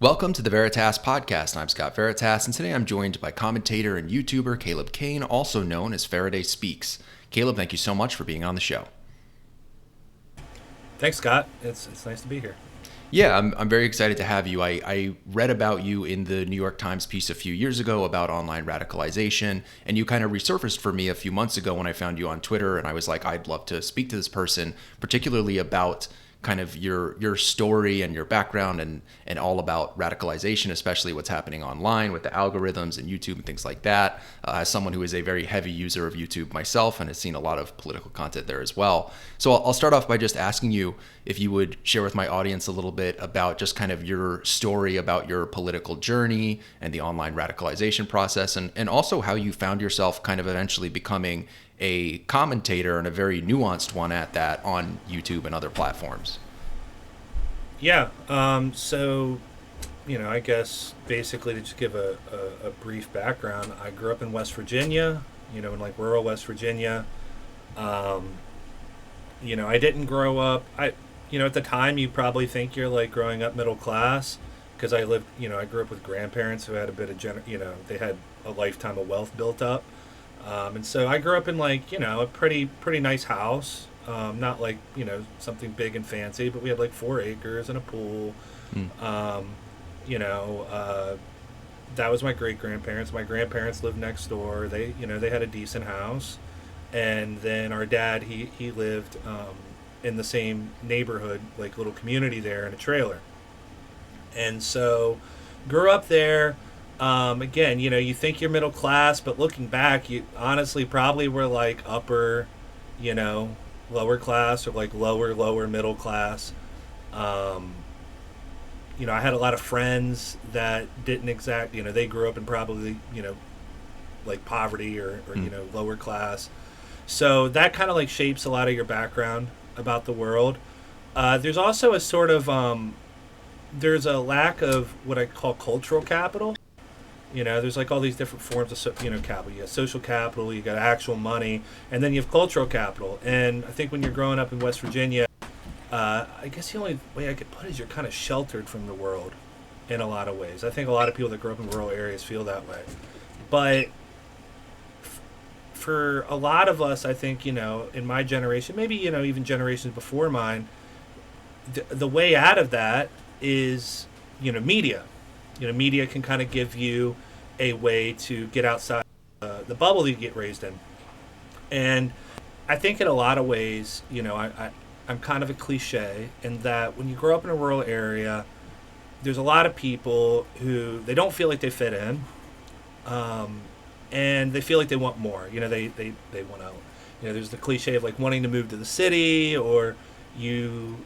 Welcome to the Veritas Podcast. I'm Scott Veritas, and today I'm joined by commentator and YouTuber Caleb Cain, also known as Faraday Speaks. Caleb, thank you so much for being on the show. Thanks, Scott. It's nice to be here. Yeah, I'm very excited to have you. I read about you in the New York Times piece a few years ago about online radicalization, and you kind of resurfaced for me a few months ago when I found you on Twitter, and I was like, I'd love to speak to this person, particularly about kind of your story and your background and all about radicalization, especially what's happening online with the algorithms and YouTube and things like that. As someone who is a very heavy user of YouTube myself and has seen a lot of political content there as well. So I'll start off by just asking you if you would share with my audience a little bit about just kind of your story about your political journey and the online radicalization process, and also how you found yourself kind of eventually becoming a commentator, and a very nuanced one at that, on YouTube and other platforms. Yeah. So, I guess basically to just give a brief background, I grew up in West Virginia, in like rural West Virginia. I didn't grow up, at the time you probably think you're like growing up middle class, because I grew up with grandparents who had a bit of, they had a lifetime of wealth built up. And so I grew up in like, a pretty nice house. Not like, something big and fancy, but we had like 4 acres and a pool. That was my great grandparents. My grandparents lived next door. They had a decent house. And then our dad, he lived in the same neighborhood, like little community there, in a trailer. And so grew up there. Again, you think you're middle class, but looking back, you honestly probably were like upper, lower class, or like lower middle class. I had a lot of friends that didn't they grew up in probably, like poverty or lower class. So that kind of like shapes a lot of your background about the world. There's also a sort of, there's a lack of what I call cultural capital. There's like all these different forms of, capital. You got social capital, you got actual money, and then you have cultural capital. And I think when you're growing up in West Virginia, I guess the only way I could put it is you're kind of sheltered from the world in a lot of ways. I think a lot of people that grow up in rural areas feel that way. But for a lot of us, I think, in my generation, maybe, even generations before mine, the way out of that is, media. Media can kind of give you a way to get outside the bubble that you get raised in. And I think in a lot of ways, I'm kind of a cliche in that when you grow up in a rural area, there's a lot of people who, they don't feel like they fit in, and they feel like they want more. They want to, there's the cliche of like wanting to move to the city, or you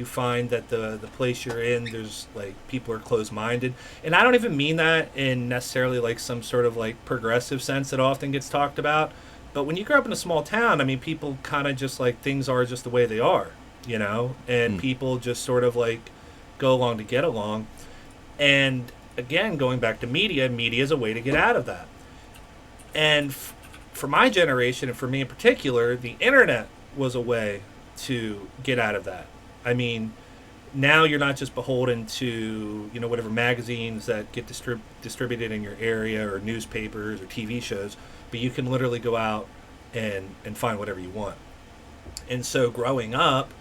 find that the place you're in, there's like people are closed-minded. And I don't even mean that in necessarily like some sort of like progressive sense that often gets talked about, but when you grow up in a small town, I mean, people kind of just like, things are just the way they are, and people just sort of like go along to get along. And again, going back to media is a way to get out of that. And for my generation, and for me in particular, the internet was a way to get out of that. I mean, now you're not just beholden to, whatever magazines that get distributed in your area, or newspapers or TV shows, but you can literally go out and find whatever you want. And so growing up,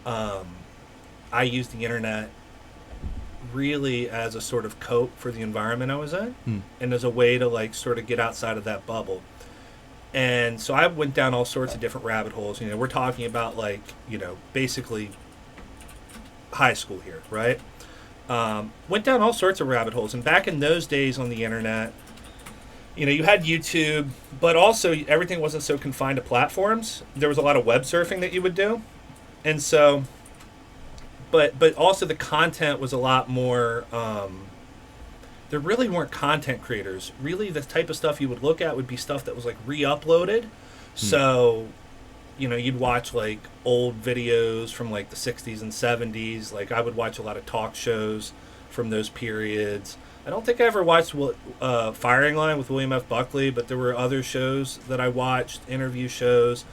I used the internet really as a sort of coat for the environment I was in, and as a way to like sort of get outside of that bubble. And so I went down all sorts of different rabbit holes. We're talking about like, basically high school here, right? Went down all sorts of rabbit holes. And back in those days on the internet, you had YouTube, but also everything wasn't so confined to platforms. There was a lot of web surfing that you would do. And so, but also the content was a lot more, there really weren't content creators. Really, the type of stuff you would look at would be stuff that was like re-uploaded. So, you'd watch like old videos from like the 60s and 70s. Like I would watch a lot of talk shows from those periods. I don't think I ever watched Firing Line with William F. Buckley, but there were other shows that I watched, interview shows.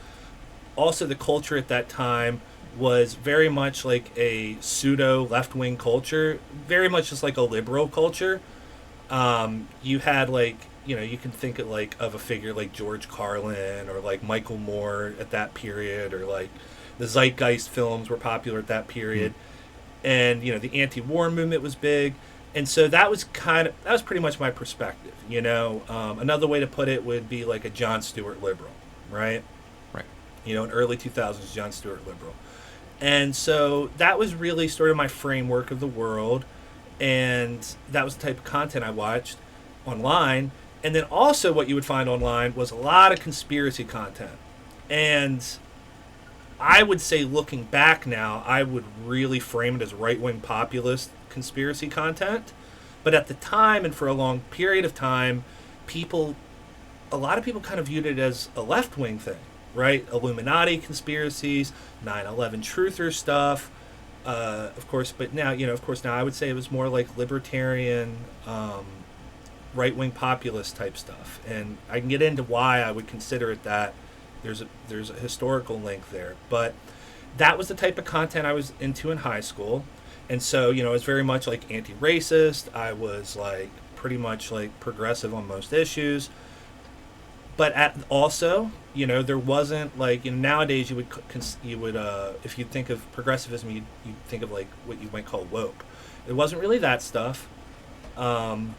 Also, the culture at that time was very much like a pseudo left-wing culture, very much just like a liberal culture. You had like, you can think of a figure like George Carlin or like Michael Moore at that period, or like the Zeitgeist films were popular at that period. And, the anti-war movement was big. And so that was pretty much my perspective, Another way to put it would be like a Jon Stewart liberal, right? Right. In early 2000s, Jon Stewart liberal. And so that was really sort of my framework of the world. And that was the type of content I watched online. And then also what you would find online was a lot of conspiracy content. And I would say, looking back now, I would really frame it as right-wing populist conspiracy content. But at the time, and for a long period of time, a lot of people kind of viewed it as a left-wing thing, right? Illuminati conspiracies, 9/11 truther stuff, of course. But now, now I would say it was more like libertarian, right-wing populist type stuff. And I can get into why I would consider it that. There's a historical link there. But that was the type of content I was into in high school. And so, I was very much like anti-racist. I was like pretty much like progressive on most issues. But also, there wasn't like, nowadays you would if you think of progressivism, you'd think of like what you might call woke. It wasn't really that stuff. And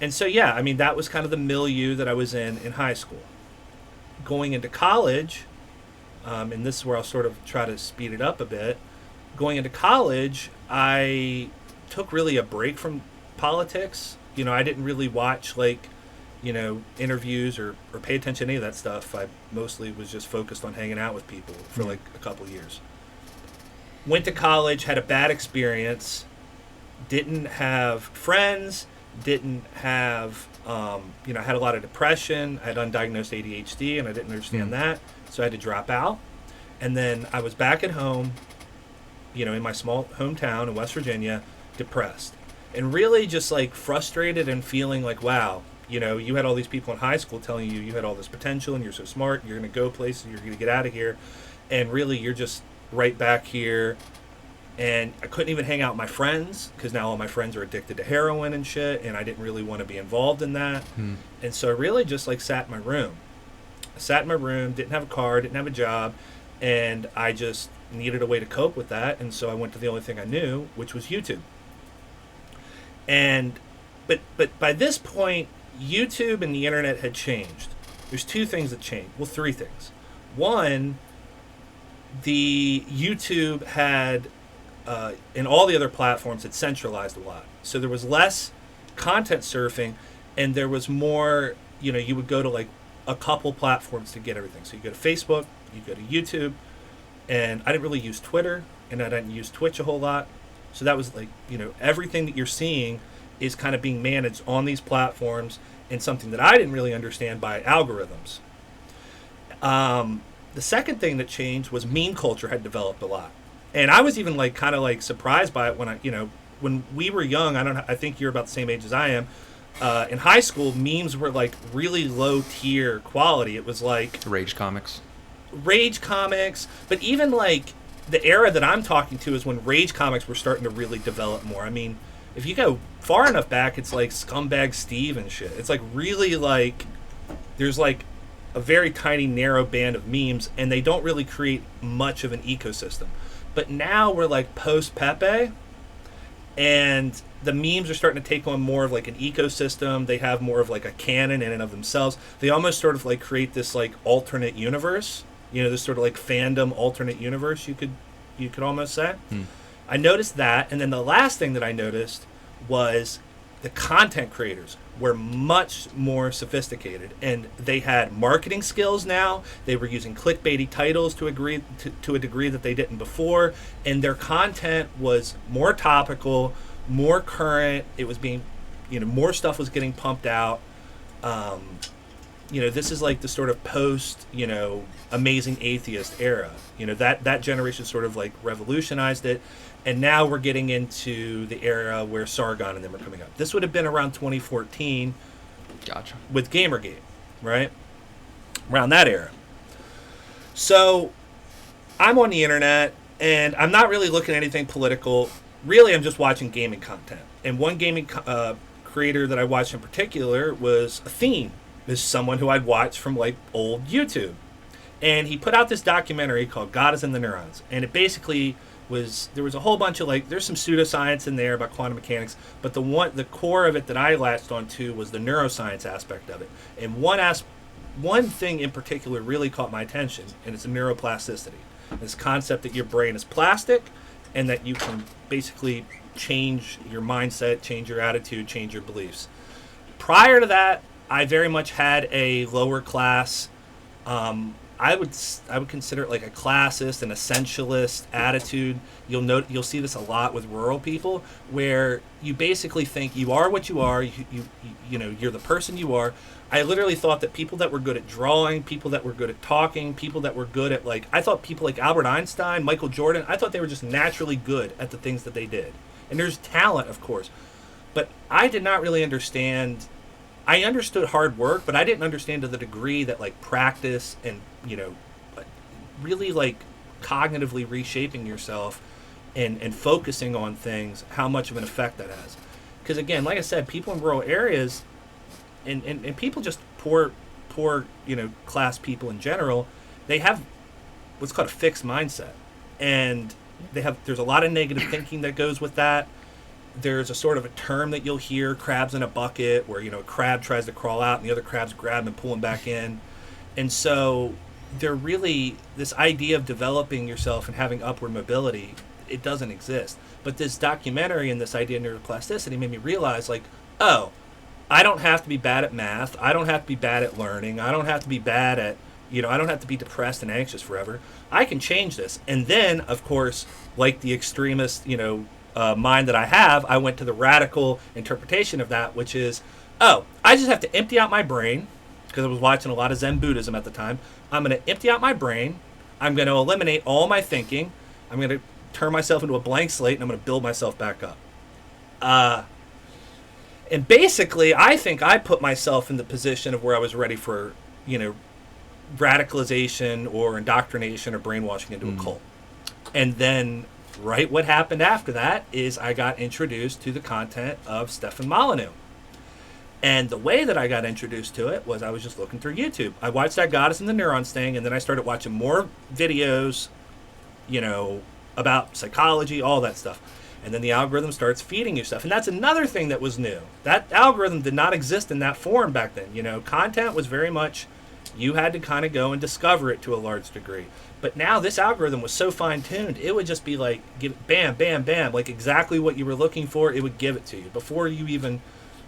so, yeah, I mean, that was kind of the milieu that I was in high school. Going into college, and this is where I'll sort of try to speed it up a bit. Going into college, I took really a break from politics. I didn't really watch like, interviews or pay attention to any of that stuff. I mostly was just focused on hanging out with people for like a couple years. Went to college, had a bad experience, didn't have friends, didn't have, I had a lot of depression. I had undiagnosed ADHD, and I didn't understand that, so I had to drop out. And then I was back at home, in my small hometown in West Virginia, depressed. And really just like frustrated and feeling like, wow, you had all these people in high school telling you had all this potential and you're so smart, you're going to go places, you're going to get out of here. And really you're just right back here. And I couldn't even hang out with my friends because now all my friends are addicted to heroin and shit, and I didn't really want to be involved in that. And so I really just like sat in my room. I sat in my room, didn't have a car, didn't have a job, and I just needed a way to cope with that. And so I went to the only thing I knew, which was YouTube. And but by this point, YouTube and the internet had changed. There's two things that changed. Well, three things. One, the YouTube had and all the other platforms had centralized a lot. So there was less content surfing, and there was more, you would go to like a couple platforms to get everything. So you go to Facebook, you go to YouTube, and I didn't really use Twitter, and I didn't use Twitch a whole lot. So that was like, everything that you're seeing is kind of being managed on these platforms, and something that I didn't really understand by algorithms. The second thing that changed was meme culture had developed a lot. And I was even like kind of like surprised by it when we were young. I think you're about the same age as I am. In high school, memes were like really low tier quality. It was like Rage comics, but even like the era that I'm talking to is when Rage comics were starting to really develop more. I mean, if you go far enough back, it's like Scumbag Steve and shit. It's like really like there's like a very tiny narrow band of memes, and they don't really create much of an ecosystem. But now we're like post Pepe, and the memes are starting to take on more of like an ecosystem. They have more of like a canon in and of themselves. They almost sort of like create this like alternate universe, this sort of like fandom alternate universe, you could almost say. I noticed that, and then the last thing that I noticed was the content creators were much more sophisticated, and they had marketing skills now. They were using clickbaity titles to a degree that they didn't before, and their content was more topical, more current. It was being, more stuff was getting pumped out. This is like the sort of post, Amazing Atheist era. That generation sort of like revolutionized it. And now we're getting into the era where Sargon and them are coming up. This would have been around 2014. Gotcha. With Gamergate, right? Around that era. So I'm on the internet, and I'm not really looking at anything political. Really, I'm just watching gaming content. And one gaming creator that I watched in particular was a Theme. Is someone who I'd watched from like old YouTube. And he put out this documentary called God is in the Neurons. And it basically was, there was a whole bunch of like, there's some pseudoscience in there about quantum mechanics, but the core of it that I latched onto was the neuroscience aspect of it. And one thing in particular really caught my attention, and it's neuroplasticity. This concept that your brain is plastic and that you can basically change your mindset, change your attitude, change your beliefs. Prior to that, I very much had a lower class, I would consider it like a classist, an essentialist attitude. You'll see this a lot with rural people, where you basically think you are what you are. You know, you're the person you are. I literally thought that people that were good at drawing, people that were good at talking, people that were good at I thought people like Albert Einstein, Michael Jordan, I thought they were just naturally good at the things that they did. And there's talent, of course, but I did not really understand. I understood hard work, but I didn't understand to the degree that practice and, really cognitively reshaping yourself and focusing on things, how much of an effect that has. Because again, like I said, people in rural areas and people just poor, class people in general, they have what's called a fixed mindset. And there's a lot of negative thinking that goes with that. There's a sort of a term that you'll hear, crabs in a bucket, where, a crab tries to crawl out and the other crabs grab him and pull him back in. And so they're really, this idea of developing yourself and having upward mobility, it doesn't exist. But this documentary and this idea of neuroplasticity made me realize, oh, I don't have to be bad at math. I don't have to be bad at learning. I don't have to be bad at, I don't have to be depressed and anxious forever. I can change this. And then, of course, like the extremist, mind that I have, I went to the radical interpretation of that, which is, oh, I just have to empty out my brain, because I was watching a lot of Zen Buddhism at the time. I'm going to empty out my brain. I'm going to eliminate all my thinking. I'm going to turn myself into a blank slate, and I'm going to build myself back up. And basically, I think I put myself in the position of where I was ready for, radicalization or indoctrination or brainwashing into a cult. And then what happened after that is I got introduced to the content of Stefan Molyneux. And the way that I got introduced to it was I was just looking through YouTube. I watched that God is in the Neurons thing, and then I started watching more videos, about psychology, all that stuff. And then the algorithm starts feeding you stuff. And that's another thing that was new. That algorithm did not exist in that form back then. Content was very much, you had to kind of go and discover it to a large degree. But now this algorithm was so fine-tuned, it would just be give bam, bam, bam, exactly what you were looking for, it would give it to you. Before you even,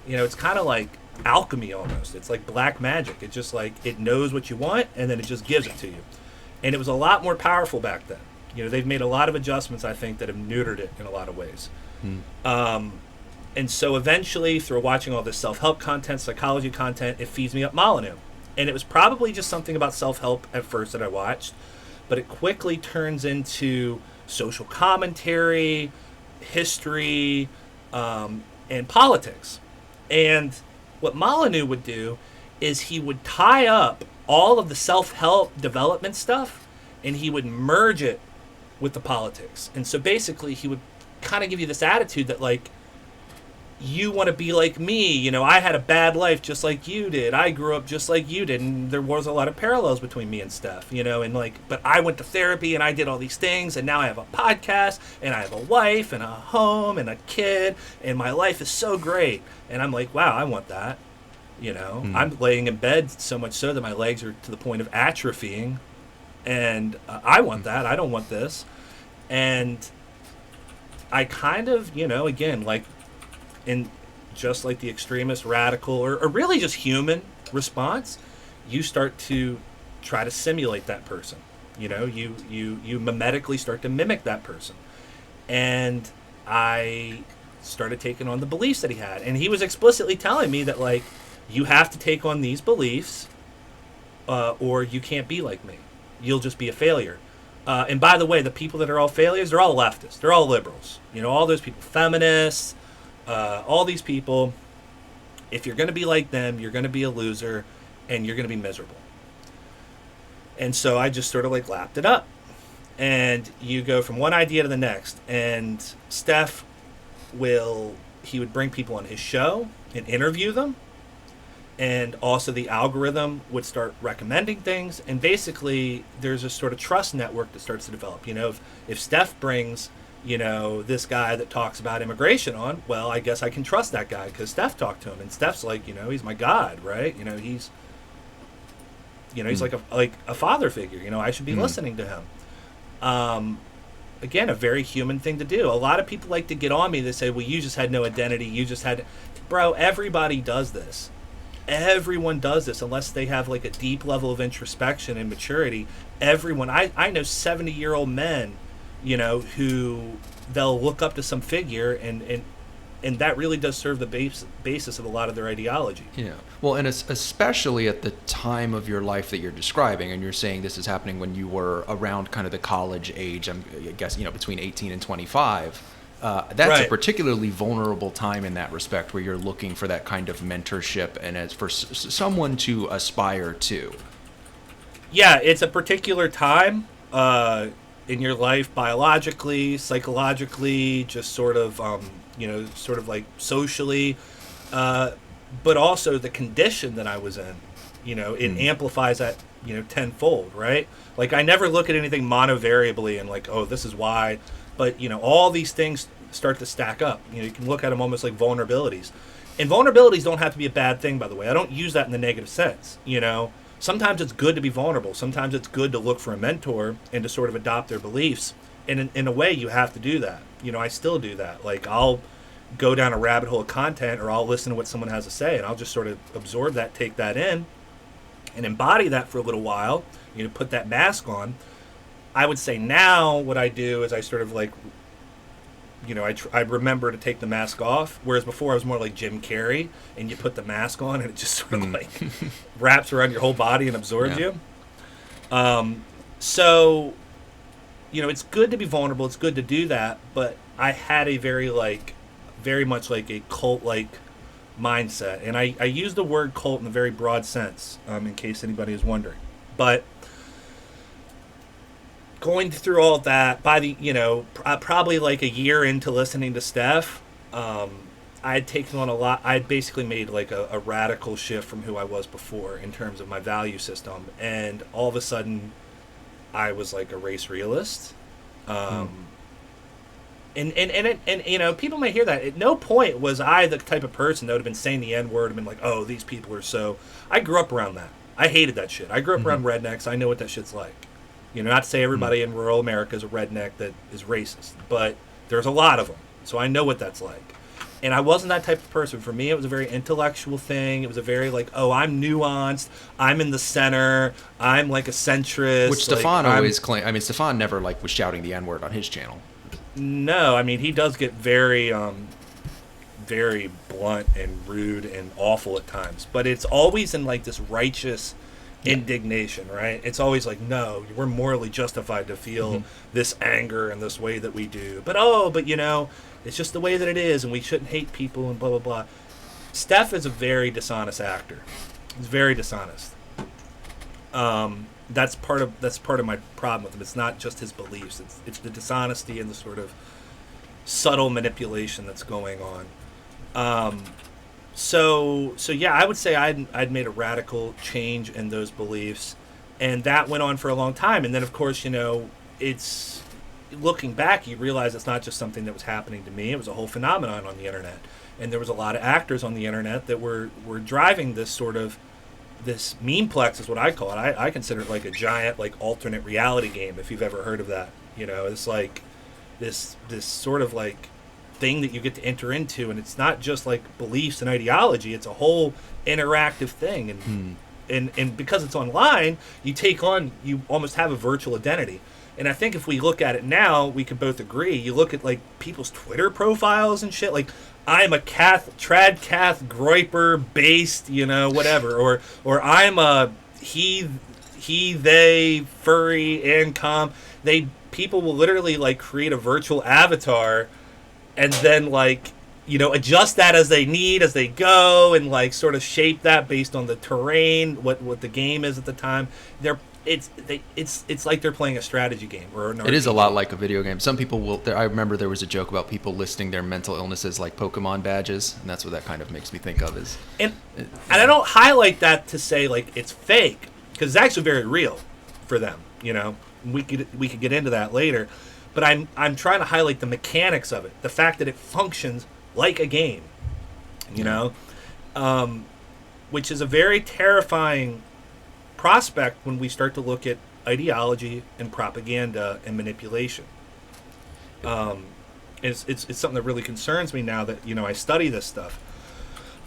it's kind of like alchemy almost. It's like black magic. It's just it knows what you want, and then it just gives it to you. And it was a lot more powerful back then. They've made a lot of adjustments, I think, that have neutered it in a lot of ways. And so eventually, through watching all this self-help content, psychology content, it feeds me up Molyneux. And it was probably just something about self-help at first that I watched, but it quickly turns into social commentary, history, and politics. And what Molyneux would do is he would tie up all of the self-help development stuff, and he would merge it with the politics. And so basically he would kind of give you this attitude that you want to be like me, I had a bad life just like you did. I grew up just like you did, and there was a lot of parallels between me and Steph, and but I went to therapy and I did all these things, and now I have a podcast and I have a wife and a home and a kid, and my life is so great. And I'm like, wow, I want that. I'm laying in bed so much so that my legs are to the point of atrophying, and I want that. I don't want this. And I kind of, again, in just like the extremist, radical, or really just human response, you start to try to simulate that person. You memetically start to mimic that person. And I started taking on the beliefs that he had. And he was explicitly telling me that, you have to take on these beliefs, or you can't be like me. You'll just be a failure. And by the way, the people that are all failures, they're all leftists. They're all liberals. All those people, feminists, all these people, if you're going to be like them, you're going to be a loser, and you're going to be miserable. And so I just sort of lapped it up. and you go from one idea to the next. And Steph he would bring people on his show and interview them, and also the algorithm would start recommending things, and basically there's a sort of trust network that starts to develop. If Steph brings this guy that talks about immigration on, well, I guess I can trust that guy because Steph talked to him, and Steph's like, he's my god, right? He's like a father figure. I should be listening to him. Again, a very human thing to do. A lot of people like to get on me. They say, well, you just had no identity. You just had... Bro, everybody does this. Everyone does this unless they have like a deep level of introspection and maturity. Everyone... I know 70-year-old men, who they'll look up to some figure, and that really does serve the basis of a lot of their ideology. Yeah. Well, and especially at the time of your life that you're describing, and you're saying this is happening when you were around kind of the college age, I guess, between 18 and 25. That's right. A particularly vulnerable time in that respect, where you're looking for that kind of mentorship and as for someone to aspire to. Yeah, it's a particular time in your life, biologically, psychologically, just sort of... sort of like socially, but also the condition that I was in, it amplifies that, tenfold, right? Like, I never look at anything monovariably and like, oh, this is why, but, all these things start to stack up. You can look at them almost like vulnerabilities. And vulnerabilities don't have to be a bad thing, by the way. I don't use that in the negative sense, Sometimes it's good to be vulnerable. Sometimes it's good to look for a mentor and to sort of adopt their beliefs. And in a way, you have to do that. I still do that. Like, I'll go down a rabbit hole of content, or I'll listen to what someone has to say, and I'll just sort of absorb that, take that in, and embody that for a little while, put that mask on. I would say now what I do is I sort of like, I remember to take the mask off, whereas before I was more like Jim Carrey, and you put the mask on, and it just sort of like wraps around your whole body and absorbs you. So... it's good to be vulnerable. It's good to do that. But I had a very much like a cult-like mindset. And I use the word cult in a very broad sense, in case anybody is wondering. But going through all that, by the, probably like a year into listening to Steph, I had taken on a lot. I had basically made like a radical shift from who I was before in terms of my value system. And all of a sudden... I was like a race realist. And people may hear that. At no point was I the type of person that would have been saying the N-word and been like, oh, these people are so... I grew up around that. I hated that shit. I grew up around rednecks. I know what that shit's like. Not to say everybody in rural America is a redneck that is racist, but there's a lot of them. So I know what that's like. And I wasn't that type of person. For me, it was a very intellectual thing. It was a very like, oh, I'm nuanced. I'm in the center. I'm like a centrist. Which Stefan always claimed. I mean, Stefan never was shouting the N-word on his channel. No, I mean, he does get very, very blunt and rude and awful at times. But it's always in like this righteous indignation, right? It's always like, no, we're morally justified to feel this anger and this way that we do. But it's just the way that it is, and we shouldn't hate people and blah, blah, blah. Steph is a very dishonest actor. He's very dishonest. That's part of my problem with him. It's not just his beliefs. It's the dishonesty and the sort of subtle manipulation that's going on. So yeah, I would say I'd made a radical change in those beliefs, and that went on for a long time. And then, of course, it's... looking back, you realize it's not just something that was happening to me. It was a whole phenomenon on the internet. And there was a lot of actors on the internet that were driving this sort of, this memeplex is what I call it. I consider it like a giant, like, alternate reality game, if you've ever heard of that. It's like this sort of like thing that you get to enter into, and it's not just like beliefs and ideology, it's a whole interactive thing. And because it's online, you almost have a virtual identity. And I think if we look at it now, we can both agree. You look at like people's Twitter profiles and shit, like I'm a trad cath groiper based, whatever, or I'm a he they furry and people will literally like create a virtual avatar and then like adjust that as they need, as they go, and like sort of shape that based on the terrain, what the game is at the time. it's like they're playing a strategy game or an It is a RPG. lot like a video game. Some people will. I remember there was a joke about people listing their mental illnesses like Pokemon badges, and that's what that kind of makes me think of. Is And I don't highlight that to say like it's fake, because it's actually very real for them. You know, we could get into that later, but I'm trying to highlight the mechanics of it, the fact that it functions like a game. You know, which is a very terrifying prospect when we start to look at ideology and propaganda and manipulation. It's something that really concerns me now that I study this stuff.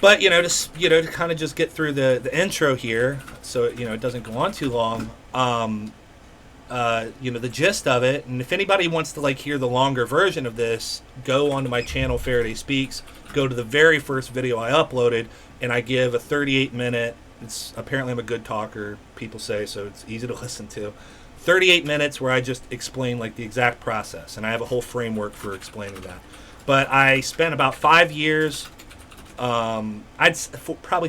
But to kind of just get through the intro here, so it doesn't go on too long. The gist of it, and if anybody wants to like hear the longer version of this, go onto my channel Faraday Speaks. Go to the very first video I uploaded, and I give a 38-minute. It's apparently I'm a good talker, people say, so it's easy to listen to. 38 minutes where I just explain like the exact process, and I have a whole framework for explaining that. But I spent about 5 years, probably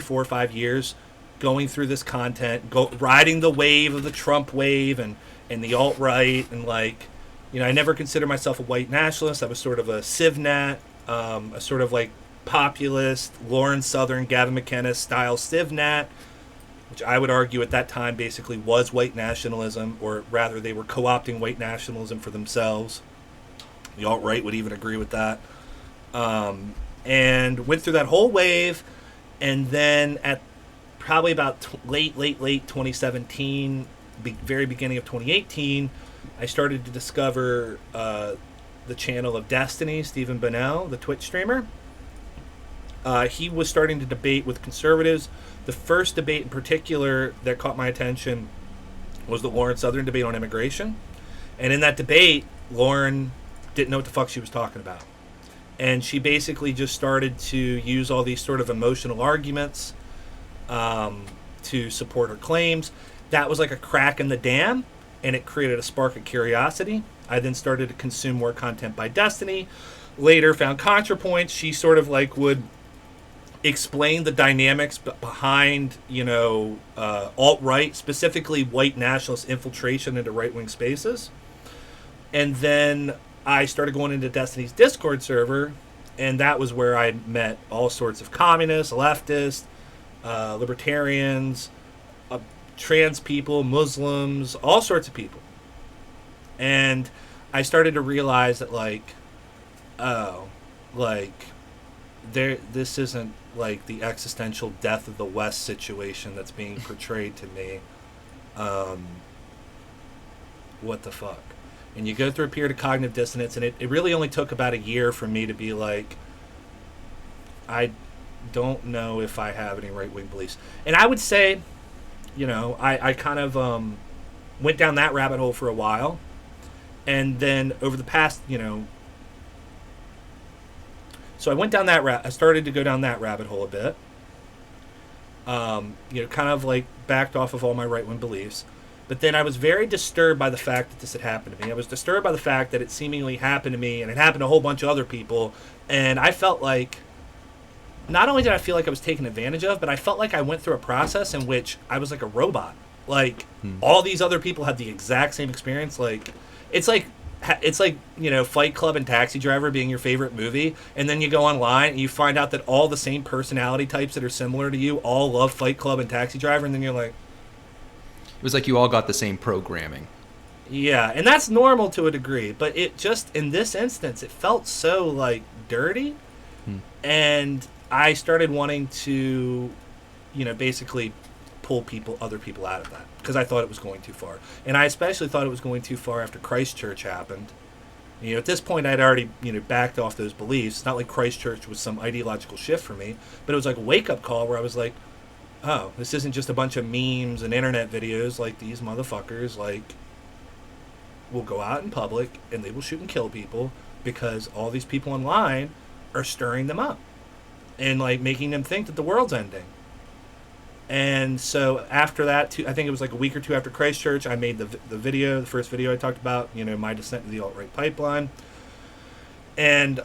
4 or 5 years, going through this content, riding the wave of the Trump wave and the alt-right, and I never considered myself a white nationalist. I was sort of a civnat, a sort of like populist, Lawrence Southern, Gavin McInnes style civnat, which I would argue at that time basically was white nationalism, or rather they were co-opting white nationalism for themselves. The alt-right would even agree with that. And went through that whole wave, and then at probably about late 2017, very beginning of 2018, I started to discover the channel of Destiny, Stephen Bonnell, the Twitch streamer. He was starting to debate with conservatives. The first debate in particular that caught my attention was the Lawrence Southern debate on immigration. And in that debate, Lauren didn't know what the fuck she was talking about. And she basically just started to use all these sort of emotional arguments to support her claims. That was like a crack in the dam, and it created a spark of curiosity. I then started to consume more content by Destiny. Later found ContraPoints. She sort of like would explain the dynamics behind, alt-right, specifically white nationalist infiltration into right-wing spaces. And then I started going into Destiny's Discord server, and that was where I met all sorts of communists, leftists, libertarians, trans people, Muslims, all sorts of people. And I started to realize that this isn't like the existential death of the West situation that's being portrayed to me. What the fuck? And you go through a period of cognitive dissonance, and it really only took about a year for me to be like, I don't know if I have any right-wing beliefs. And I would say, I kind of went down that rabbit hole for a while. And then over the past, so I went down I started to go down that rabbit hole a bit. Kind of like backed off of all my right-wing beliefs. But then I was very disturbed by the fact that this had happened to me. I was disturbed by the fact that it seemingly happened to me, and it happened to a whole bunch of other people. And I felt like, not only did I feel like I was taken advantage of, but I felt like I went through a process in which I was like a robot. All these other people had the exact same experience. It's like Fight Club and Taxi Driver being your favorite movie, and then you go online and you find out that all the same personality types that are similar to you all love Fight Club and Taxi Driver, and then you're like, it was like you all got the same programming. Yeah, and that's normal to a degree, but it just, in this instance, it felt so dirty. And I started wanting to, basically pull other people out of that, because I thought it was going too far. And I especially thought it was going too far after Christchurch happened. At this point, I'd already, backed off those beliefs. It's not like Christchurch was some ideological shift for me, but it was like a wake-up call where I was like, oh, this isn't just a bunch of memes and internet videos. These motherfuckers, will go out in public and they will shoot and kill people because all these people online are stirring them up and, making them think that the world's ending. And so after that, I think it was a week or two after Christchurch, I made the first video I talked about, my descent into the alt-right pipeline. And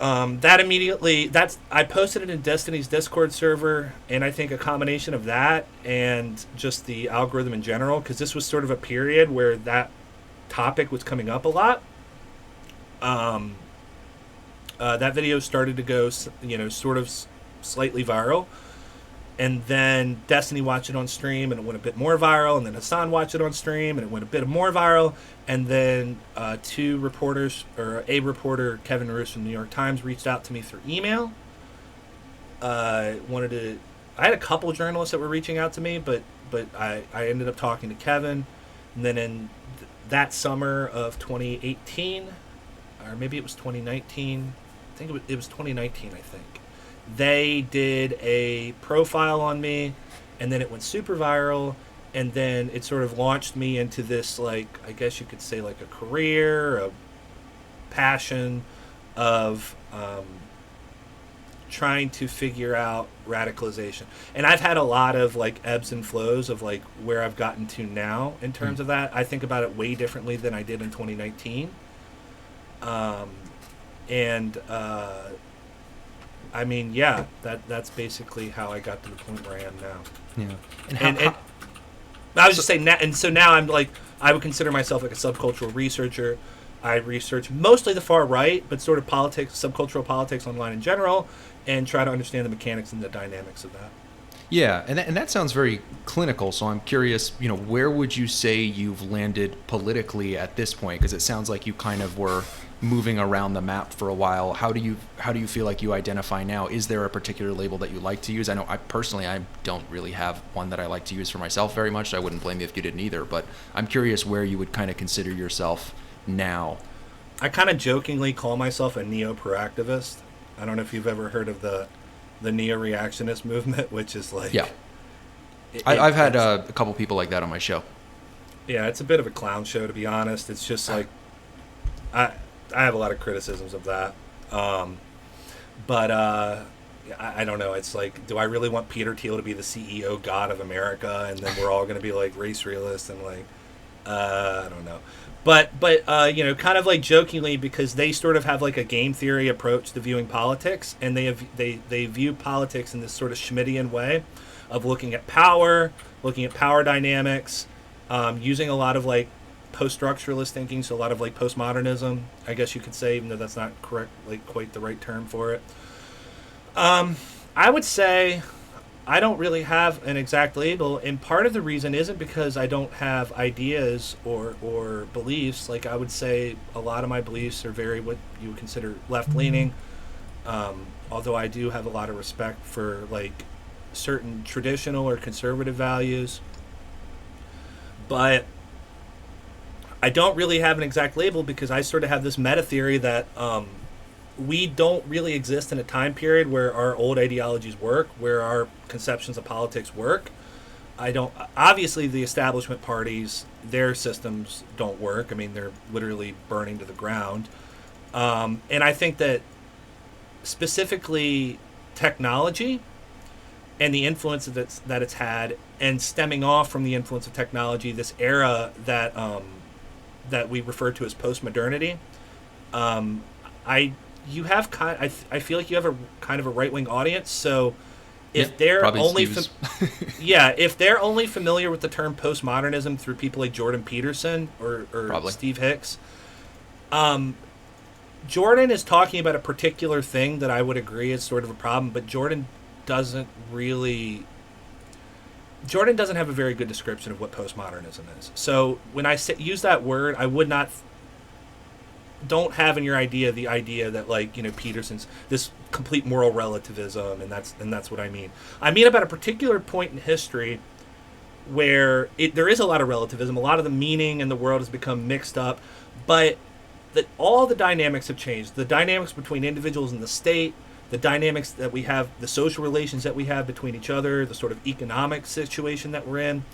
that immediately, I posted it in Destiny's Discord server, and I think a combination of that and just the algorithm in general, because this was sort of a period where that topic was coming up a lot. That video started to go, sort of slightly viral. And then Destiny watched it on stream, and it went a bit more viral. And then Hassan watched it on stream, and it went a bit more viral. And then two reporters, or a reporter, Kevin Roos from the New York Times, reached out to me through email. I had a couple of journalists that were reaching out to me, but I ended up talking to Kevin. And then in that summer of 2018, or maybe it was 2019, I think it was 2019, I think. They did a profile on me, and then it went super viral, and then it sort of launched me into this, like, I guess you could say, like, a career, a passion of trying to figure out radicalization. And I've had a lot of, like, ebbs and flows of, like, where I've gotten to now in terms of that. I think about it way differently than I did in 2019. I mean, yeah, that's basically how I got to the point where I am now. Yeah. And I was just saying, and so now I'm like, I would consider myself like a subcultural researcher. I research mostly the far right, but sort of politics, subcultural politics online in general, and try to understand the mechanics and the dynamics of that. Yeah, and that sounds very clinical. So I'm curious, where would you say you've landed politically at this point? Because it sounds like you kind of were moving around the map for a while. How do you feel like you identify now? Is there a particular label that you like to use? I know I don't really have one that I like to use for myself very much. I wouldn't blame you if you didn't either, but I'm curious where you would kind of consider yourself now. I kind of jokingly call myself a neo-proactivist. I don't know if you've ever heard of the neo-reactionist movement, which is like... Yeah. I've had a couple people like that on my show. Yeah, it's a bit of a clown show, to be honest. It's just like... I have a lot of criticisms of that. But I don't know. It's like, do I really want Peter Thiel to be the CEO god of America, and then we're all going to be like race realists and like, I don't know. But kind of like jokingly, because they sort of have like a game theory approach to viewing politics, and they view politics in this sort of Schmittian way of looking at power dynamics, using a lot of like post-structuralist thinking, so a lot of like postmodernism, I guess you could say, even though that's not correct, like quite the right term for it. I would say I don't really have an exact label, and part of the reason isn't because I don't have ideas or beliefs. Like, I would say a lot of my beliefs are very what you would consider left-leaning, although I do have a lot of respect for like certain traditional or conservative values. But I don't really have an exact label because I sort of have this meta theory that we don't really exist in a time period where our old ideologies work, where our conceptions of politics work. Obviously the establishment parties, their systems don't work. I mean, they're literally burning to the ground. And I think that specifically technology and the influence that it's had, and stemming off from the influence of technology, this era that we refer to as postmodernity. I feel like you have a kind of a right-wing audience. So if they're only if they're only familiar with the term postmodernism through people like Jordan Peterson or Steve Hicks, Jordan is talking about a particular thing that I would agree is sort of a problem, but Jordan doesn't have a very good description of what postmodernism is. So when I use that word, I would don't have in your idea the idea that like, Peterson's this complete moral relativism, and that's what I mean. I mean about a particular point in history where there is a lot of relativism, a lot of the meaning in the world has become mixed up, but that all the dynamics have changed. The dynamics between individuals and the state, the dynamics that we have, the social relations that we have between each other, the sort of economic situation that we're in.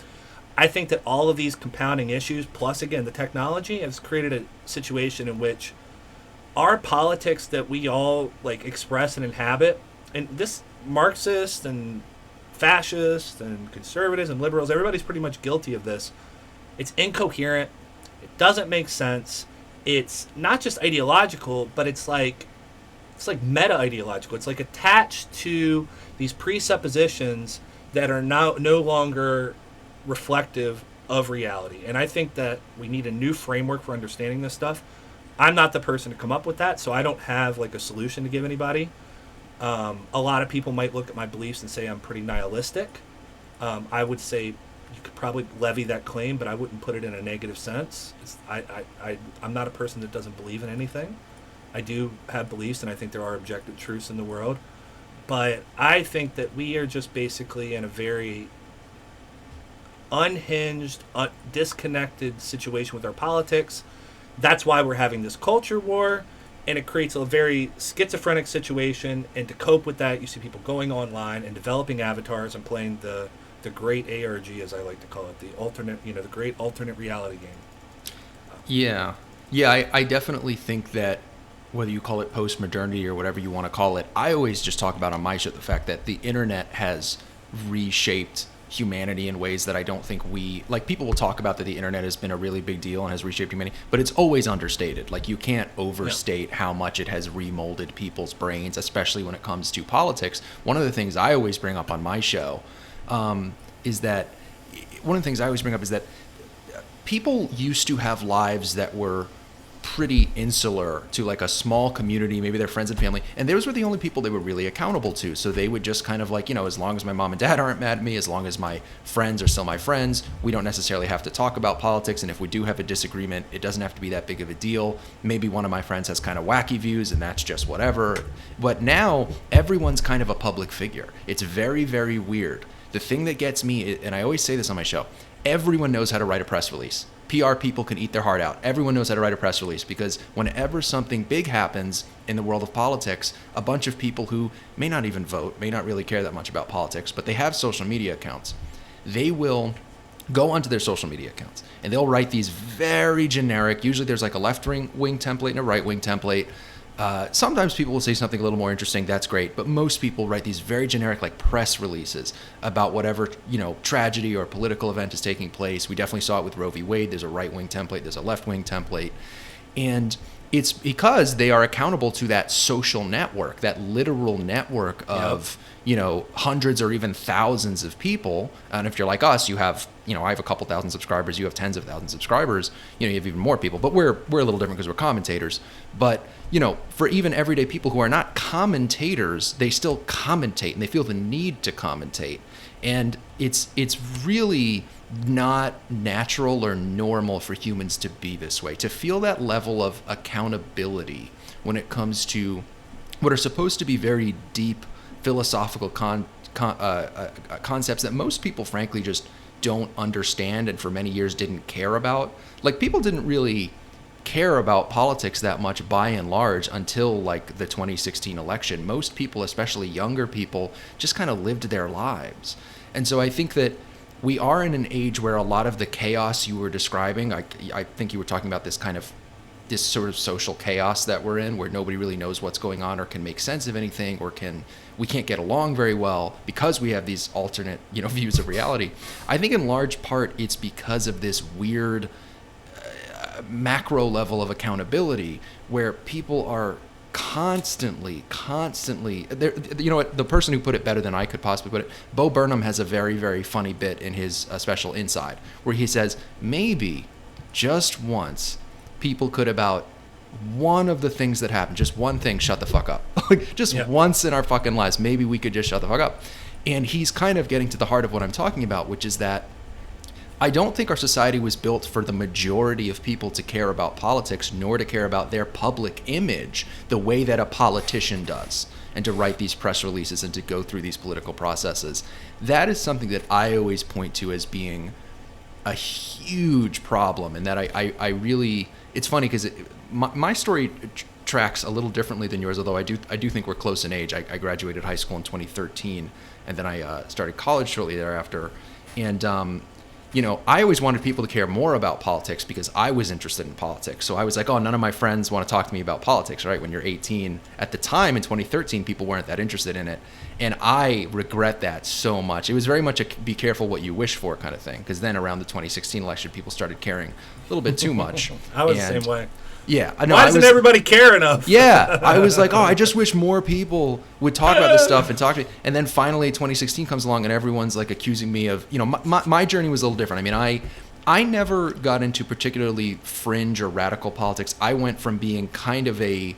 I think that all of these compounding issues, plus again the technology, has created a situation in which our politics that we all like express and inhabit, and this Marxist and fascist and conservatives and liberals, everybody's pretty much guilty of this. It's incoherent. It doesn't make sense. It's not just ideological, but it's like it's like meta ideological. It's like attached to these presuppositions that are now no longer reflective of reality. And I think that we need a new framework for understanding this stuff. I'm not the person to come up with that, so I don't have like a solution to give anybody. A lot of people might look at my beliefs and say I'm pretty nihilistic. I would say you could probably levy that claim, but I wouldn't put it in a negative sense. I'm not a person that doesn't believe in anything. I do have beliefs, and I think there are objective truths in the world. But I think that we are just basically in a very unhinged, disconnected situation with our politics. That's why we're having this culture war, and it creates a very schizophrenic situation. And to cope with that, you see people going online and developing avatars and playing the great ARG, as I like to call it, the alternate, the great alternate reality game. Yeah. I definitely think that whether you call it post-modernity or whatever you want to call it, I always just talk about on my show the fact that the internet has reshaped humanity in ways that I don't think people will talk about that the internet has been a really big deal and has reshaped humanity, but it's always understated. Like, you can't overstate how much it has remolded people's brains, especially when it comes to politics. One of the things I always bring up on my show is that people used to have lives that were pretty insular to like a small community, maybe their friends and family, and those were the only people they were really accountable to. So they would just kind of like, as long as my mom and dad aren't mad at me, as long as my friends are still my friends, we don't necessarily have to talk about politics. And if we do have a disagreement, it doesn't have to be that big of a deal. Maybe one of my friends has kind of wacky views and that's just whatever. But now everyone's kind of a public figure. It's very, very weird. The thing that gets me, and I always say this on my show, everyone knows how to write a press release. PR people can eat their heart out. Everyone knows how to write a press release, because whenever something big happens in the world of politics, a bunch of people who may not even vote, may not really care that much about politics, but they have social media accounts, they will go onto their social media accounts and they'll write these very generic, usually there's like a left-wing template and a right-wing template. Sometimes people will say something a little more interesting. That's great. But most people write these very generic like press releases about whatever, tragedy or political event is taking place. We definitely saw it with Roe v. Wade. There's a right-wing template. There's a left-wing template. And it's because they are accountable to that social network, that literal network of, hundreds or even thousands of people. And if you're like us, you have, I have a couple thousand subscribers. You have tens of thousands of subscribers. You have even more people. But we're a little different because we're commentators. But for even everyday people who are not commentators, they still commentate and they feel the need to commentate. And it's really not natural or normal for humans to be this way, to feel that level of accountability when it comes to what are supposed to be very deep philosophical concepts that most people, frankly, just don't understand and for many years didn't care about. Like, people didn't really care about politics that much by and large until like the 2016 election. Most people, especially younger people, just kind of lived their lives. And so I think that we are in an age where a lot of the chaos you were describing, I think you were talking about this sort of social chaos that we're in, where nobody really knows what's going on or can make sense of anything, or we can't get along very well because we have these alternate, views of reality. I think in large part it's because of this weird macro level of accountability where people are constantly the person who put it better than I could possibly put it, Bo Burnham, has a very, very funny bit in his special Inside where he says, maybe just once people could, about one of the things that happened, just one thing, shut the fuck up. Once in our fucking lives, maybe we could just shut the fuck up. And he's kind of getting to the heart of what I'm talking about, which is that I don't think our society was built for the majority of people to care about politics, nor to care about their public image the way that a politician does, and to write these press releases and to go through these political processes. That is something that I always point to as being a huge problem, and that I really, it's funny because my story tracks a little differently than yours, although I do think we're close in age. I graduated high school in 2013, and then I started college shortly thereafter. And I always wanted people to care more about politics because I was interested in politics. So I was like, oh, none of my friends want to talk to me about politics, right? When you're 18, at the time in 2013, people weren't that interested in it. And I regret that so much. It was very much a be careful what you wish for kind of thing. Because then around the 2016 election, people started caring a little bit too much. I was the same way. Yeah, I know. Why doesn't everybody care enough? Yeah, I was like, oh, I just wish more people would talk about this stuff and talk to me. And then finally 2016 comes along and everyone's like accusing me of, my journey was a little different. I mean, I never got into particularly fringe or radical politics. I went from being kind of a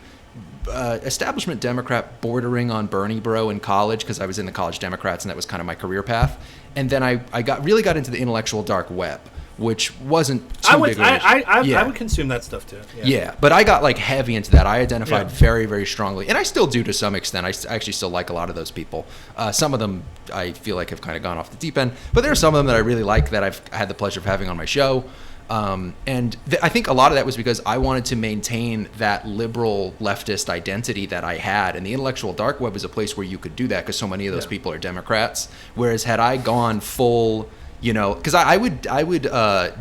establishment Democrat bordering on Bernie bro in college because I was in the college Democrats and that was kind of my career path. And then I really got into the intellectual dark web, which wasn't too big of I would consume that stuff too. Yeah, but I got like heavy into that. I identified very, very strongly, and I still do to some extent. I actually still like a lot of those people. Some of them I feel like have kind of gone off the deep end, but there are some of them that I really like that I've had the pleasure of having on my show. And I think a lot of that was because I wanted to maintain that liberal leftist identity that I had, and the intellectual dark web is a place where you could do that because so many of those people are Democrats. Whereas had I gone full, because I would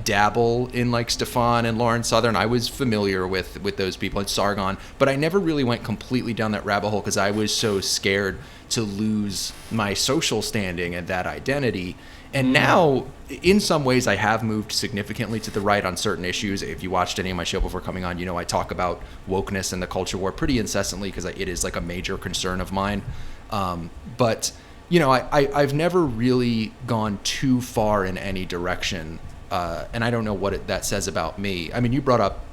dabble in like Stefan and Lauren Southern. I was familiar with those people and Sargon, but I never really went completely down that rabbit hole because I was so scared to lose my social standing and that identity. And now, in some ways, I have moved significantly to the right on certain issues. If you watched any of my show before coming on, I talk about wokeness and the culture war pretty incessantly because it is like a major concern of mine. But I've never really gone too far in any direction, and I don't know what that says about me. I mean, you brought up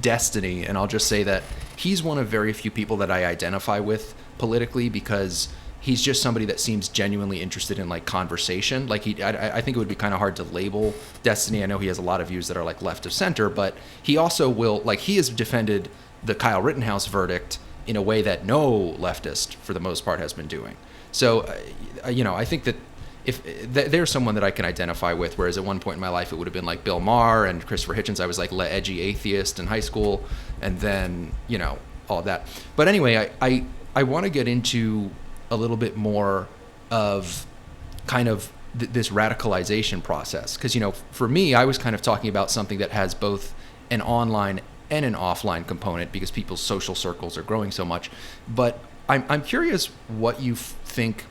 Destiny, and I'll just say that he's one of very few people that I identify with politically because he's just somebody that seems genuinely interested in like conversation. Like I think it would be kind of hard to label Destiny. I know he has a lot of views that are like left of center, but he also will he has defended the Kyle Rittenhouse verdict in a way that no leftist for the most part has been doing. So, I think that if there's someone that I can identify with, whereas at one point in my life it would have been like Bill Maher and Christopher Hitchens. I was like edgy atheist in high school, and then all of that. But anyway, I want to get into a little bit more of kind of this radicalization process. Because, for me, I was kind of talking about something that has both an online and an offline component because people's social circles are growing so much. But I'm curious what you think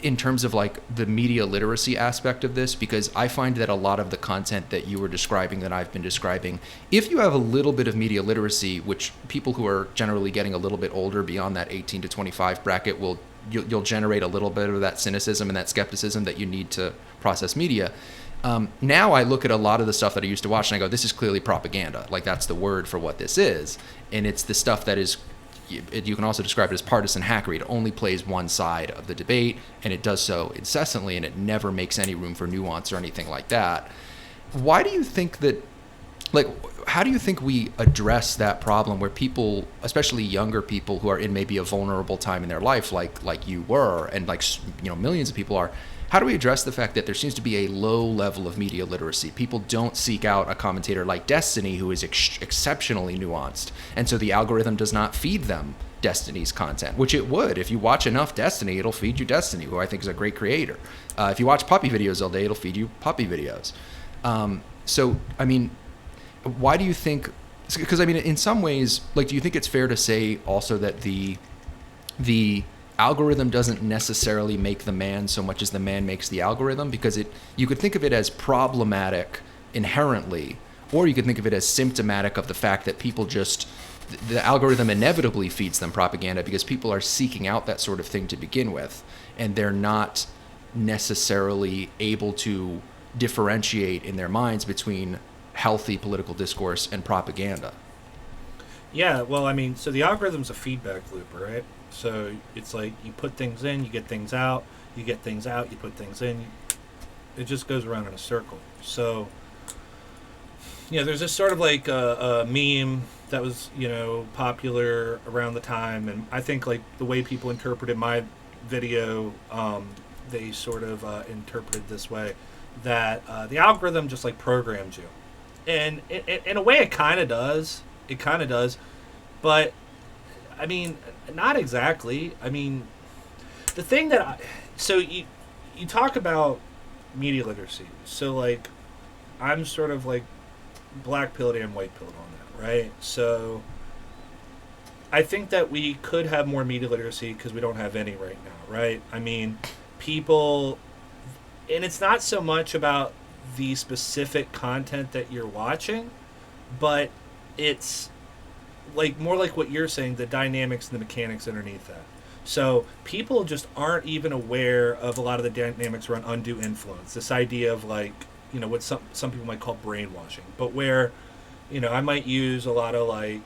in terms of like the media literacy aspect of this, because I find that a lot of the content that you were describing, that I've been describing, if you have a little bit of media literacy, which people who are generally getting a little bit older beyond that 18 to 25 bracket you'll generate a little bit of that cynicism and that skepticism that you need to process media. Now I look at a lot of the stuff that I used to watch and I go, this is clearly propaganda. Like that's the word for what this is. And it's the stuff that is, you can also describe it as partisan hackery. It only plays one side of the debate, and it does so incessantly, and it never makes any room for nuance or anything like that. Why do you think that, how do you think we address that problem where people, especially younger people who are in maybe a vulnerable time in their life, like you were, and millions of people are, how do we address the fact that there seems to be a low level of media literacy? People don't seek out a commentator like Destiny who is exceptionally nuanced. And so the algorithm does not feed them Destiny's content, which it would. If you watch enough Destiny, it'll feed you Destiny, who I think is a great creator. If you watch puppy videos all day, it'll feed you puppy videos. So, I mean, why do you think, because I mean, in some ways, do you think it's fair to say also that the algorithm doesn't necessarily make the man so much as the man makes the algorithm? Because you could think of it as problematic inherently, or you could think of it as symptomatic of the fact that people the algorithm inevitably feeds them propaganda because people are seeking out that sort of thing to begin with, and they're not necessarily able to differentiate in their minds between healthy political discourse and propaganda. Yeah, well, I mean, so the algorithm's a feedback loop, right? So it's like you put things in, you get things out, you get things out, you put things in. It just goes around in a circle. So, there's this sort of like a meme that was, popular around the time. And I think like the way people interpreted my video, they sort of interpreted this way, that the algorithm just like programs you. And in a way it kind of does. It kind of does. But, I mean, not exactly. I mean, the thing that so you talk about media literacy. So, like, I'm sort of, like, black-pilled and white-pilled on that, right? So, I think that we could have more media literacy because we don't have any right now, right? I mean, people, and it's not so much about the specific content that you're watching, but it's like more like what you're saying, the dynamics and the mechanics underneath that. So people just aren't even aware of a lot of the dynamics around undue influence. This idea of like, you know, what some people might call brainwashing, but where, you know, I might use a lot of like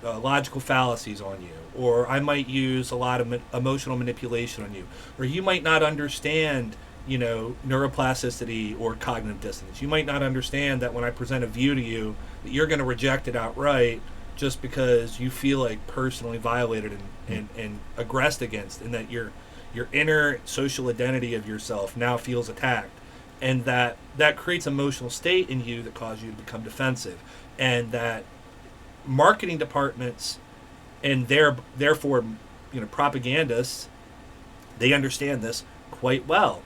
logical fallacies on you, or I might use a lot of emotional manipulation on you, or you might not understand, you know, neuroplasticity or cognitive dissonance. You might not understand that when I present a view to you, that you're going to reject it outright just because you feel like personally violated and aggressed against, and that your inner social identity of yourself now feels attacked, and that creates emotional state in you that causes you to become defensive, and that marketing departments and therefore, you know, propagandists, they understand this quite well.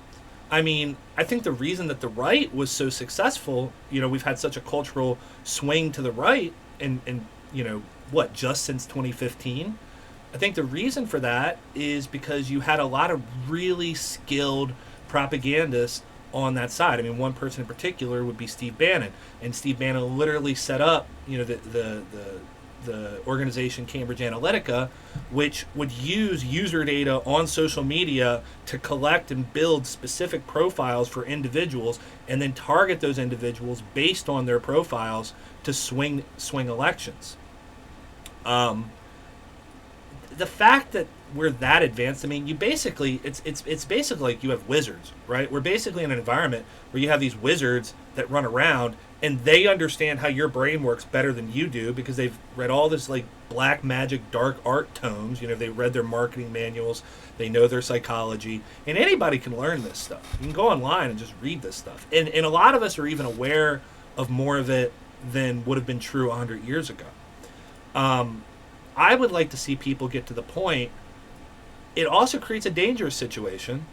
I mean, I think the reason that the right was so successful, you know, we've had such a cultural swing to the right, and you know, what, just since 2015? I think the reason for that is because you had a lot of really skilled propagandists on that side. I mean, one person in particular would be Steve Bannon, and Steve Bannon literally set up, you know, the organization Cambridge Analytica, which would use user data on social media to collect and build specific profiles for individuals, and then target those individuals based on their profiles to swing elections. The fact that we're that advanced, I mean, you basically, it's basically like you have wizards, right? We're basically in an environment where you have these wizards that run around, and they understand how your brain works better than you do because they've read all this like black magic dark art tomes. You know, they read their marketing manuals, they know their psychology, and anybody can learn this stuff. You can go online and just read this stuff, and a lot of us are even aware of more of it than would have been true 100 years ago. I would like to see people get to the point. It also creates a dangerous situation,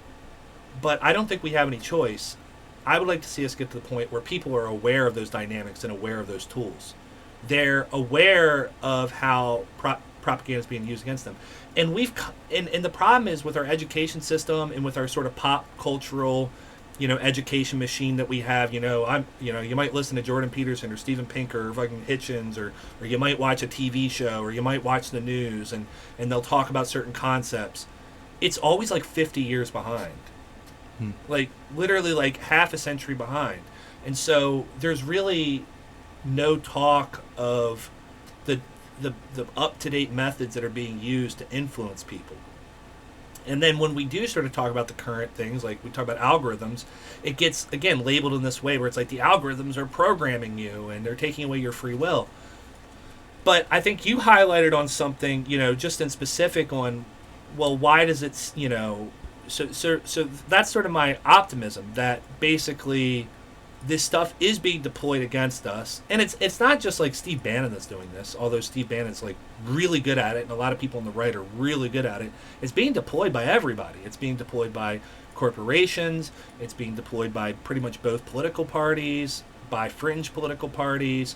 but I don't think we have any choice. I would like to see us get to the point where people are aware of those dynamics and aware of those tools. They're aware of how propaganda is being used against them. And and the problem is with our education system and with our sort of pop cultural, you know, education machine that we have. You know, you might listen to Jordan Peterson or Steven Pinker or fucking Hitchens, or you might watch a TV show, or you might watch the news, and they'll talk about certain concepts. It's always like 50 years behind. Like literally like half a century behind. And so there's really no talk of the up-to-date methods that are being used to influence people. And then when we do sort of talk about the current things, like we talk about algorithms, it gets, again, labeled in this way where it's like the algorithms are programming you and they're taking away your free will. But I think you highlighted on something, you know, just in specific on, well, why does it, you know, so that's sort of my optimism that basically this stuff is being deployed against us. And it's not just like Steve Bannon that's doing this, although Steve Bannon's like really good at it, and a lot of people on the right are really good at it. It's being deployed by everybody. It's being deployed by corporations. It's being deployed by pretty much both political parties, by fringe political parties.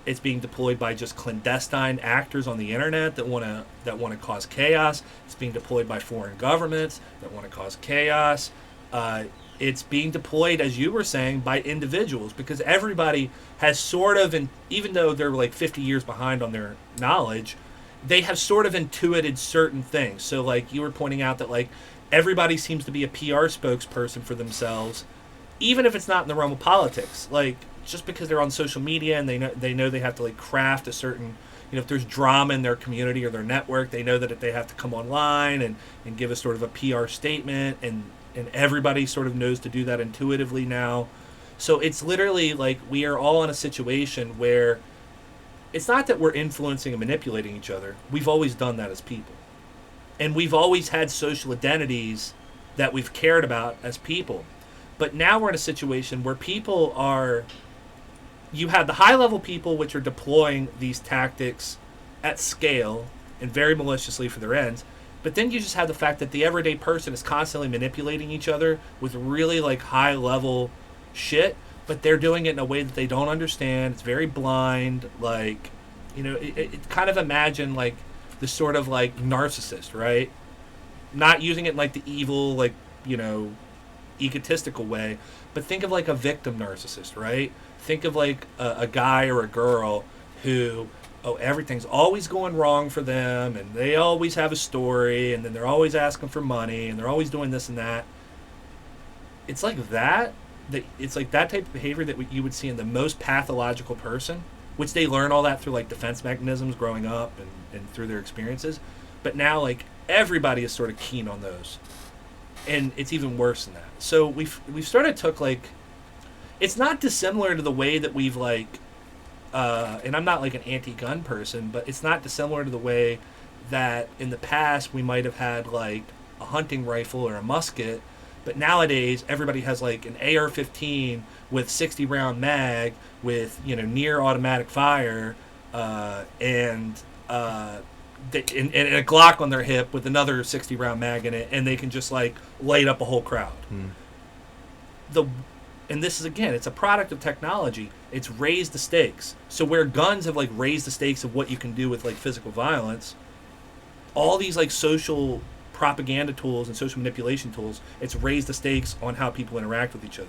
It's being deployed by just clandestine actors on the internet that want to cause chaos. It's being deployed by foreign governments that want to cause chaos. It's being deployed, as you were saying, by individuals, because everybody has sort of, even though they're like 50 years behind on their knowledge, they have sort of intuited certain things. So like you were pointing out that like everybody seems to be a PR spokesperson for themselves, even if it's not in the realm of politics. Like just because they're on social media and they know they have to like craft a certain, you know, if there's drama in their community or their network, they know that if they have to come online and give a sort of a PR statement, and everybody sort of knows to do that intuitively now. So it's literally like we are all in a situation where it's not that we're influencing and manipulating each other. We've always done that as people. And we've always had social identities that we've cared about as people. But now we're in a situation where people are, you have the high level people which are deploying these tactics at scale and very maliciously for their ends. But then you just have the fact that the everyday person is constantly manipulating each other with really like high level shit, but they're doing it in a way that they don't understand. It's very blind. Like, you know, it kind of imagine like this sort of like narcissist, right? Not using it in like the evil, like, you know, egotistical way, but think of like a victim narcissist, right? Think of like a guy or a girl who, oh, everything's always going wrong for them, and they always have a story, and then they're always asking for money, and they're always doing this and that. It's like that. It's like that type of behavior that you would see in the most pathological person, which they learn all that through like defense mechanisms growing up and through their experiences. But now like everybody is sort of keen on those, and it's even worse than that. So we've sort of took like, it's not dissimilar to the way that we've like, and I'm not like an anti-gun person, but it's not dissimilar to the way that in the past we might have had like a hunting rifle or a musket. But nowadays, everybody has like an AR-15 with 60 round mag with, you know, near automatic fire, and a Glock on their hip with another 60 round mag in it, and they can just like light up a whole crowd. And this is, again, it's a product of technology. It's raised the stakes. So where guns have like raised the stakes of what you can do with like physical violence, all these like social propaganda tools and social manipulation tools, it's raised the stakes on how people interact with each other.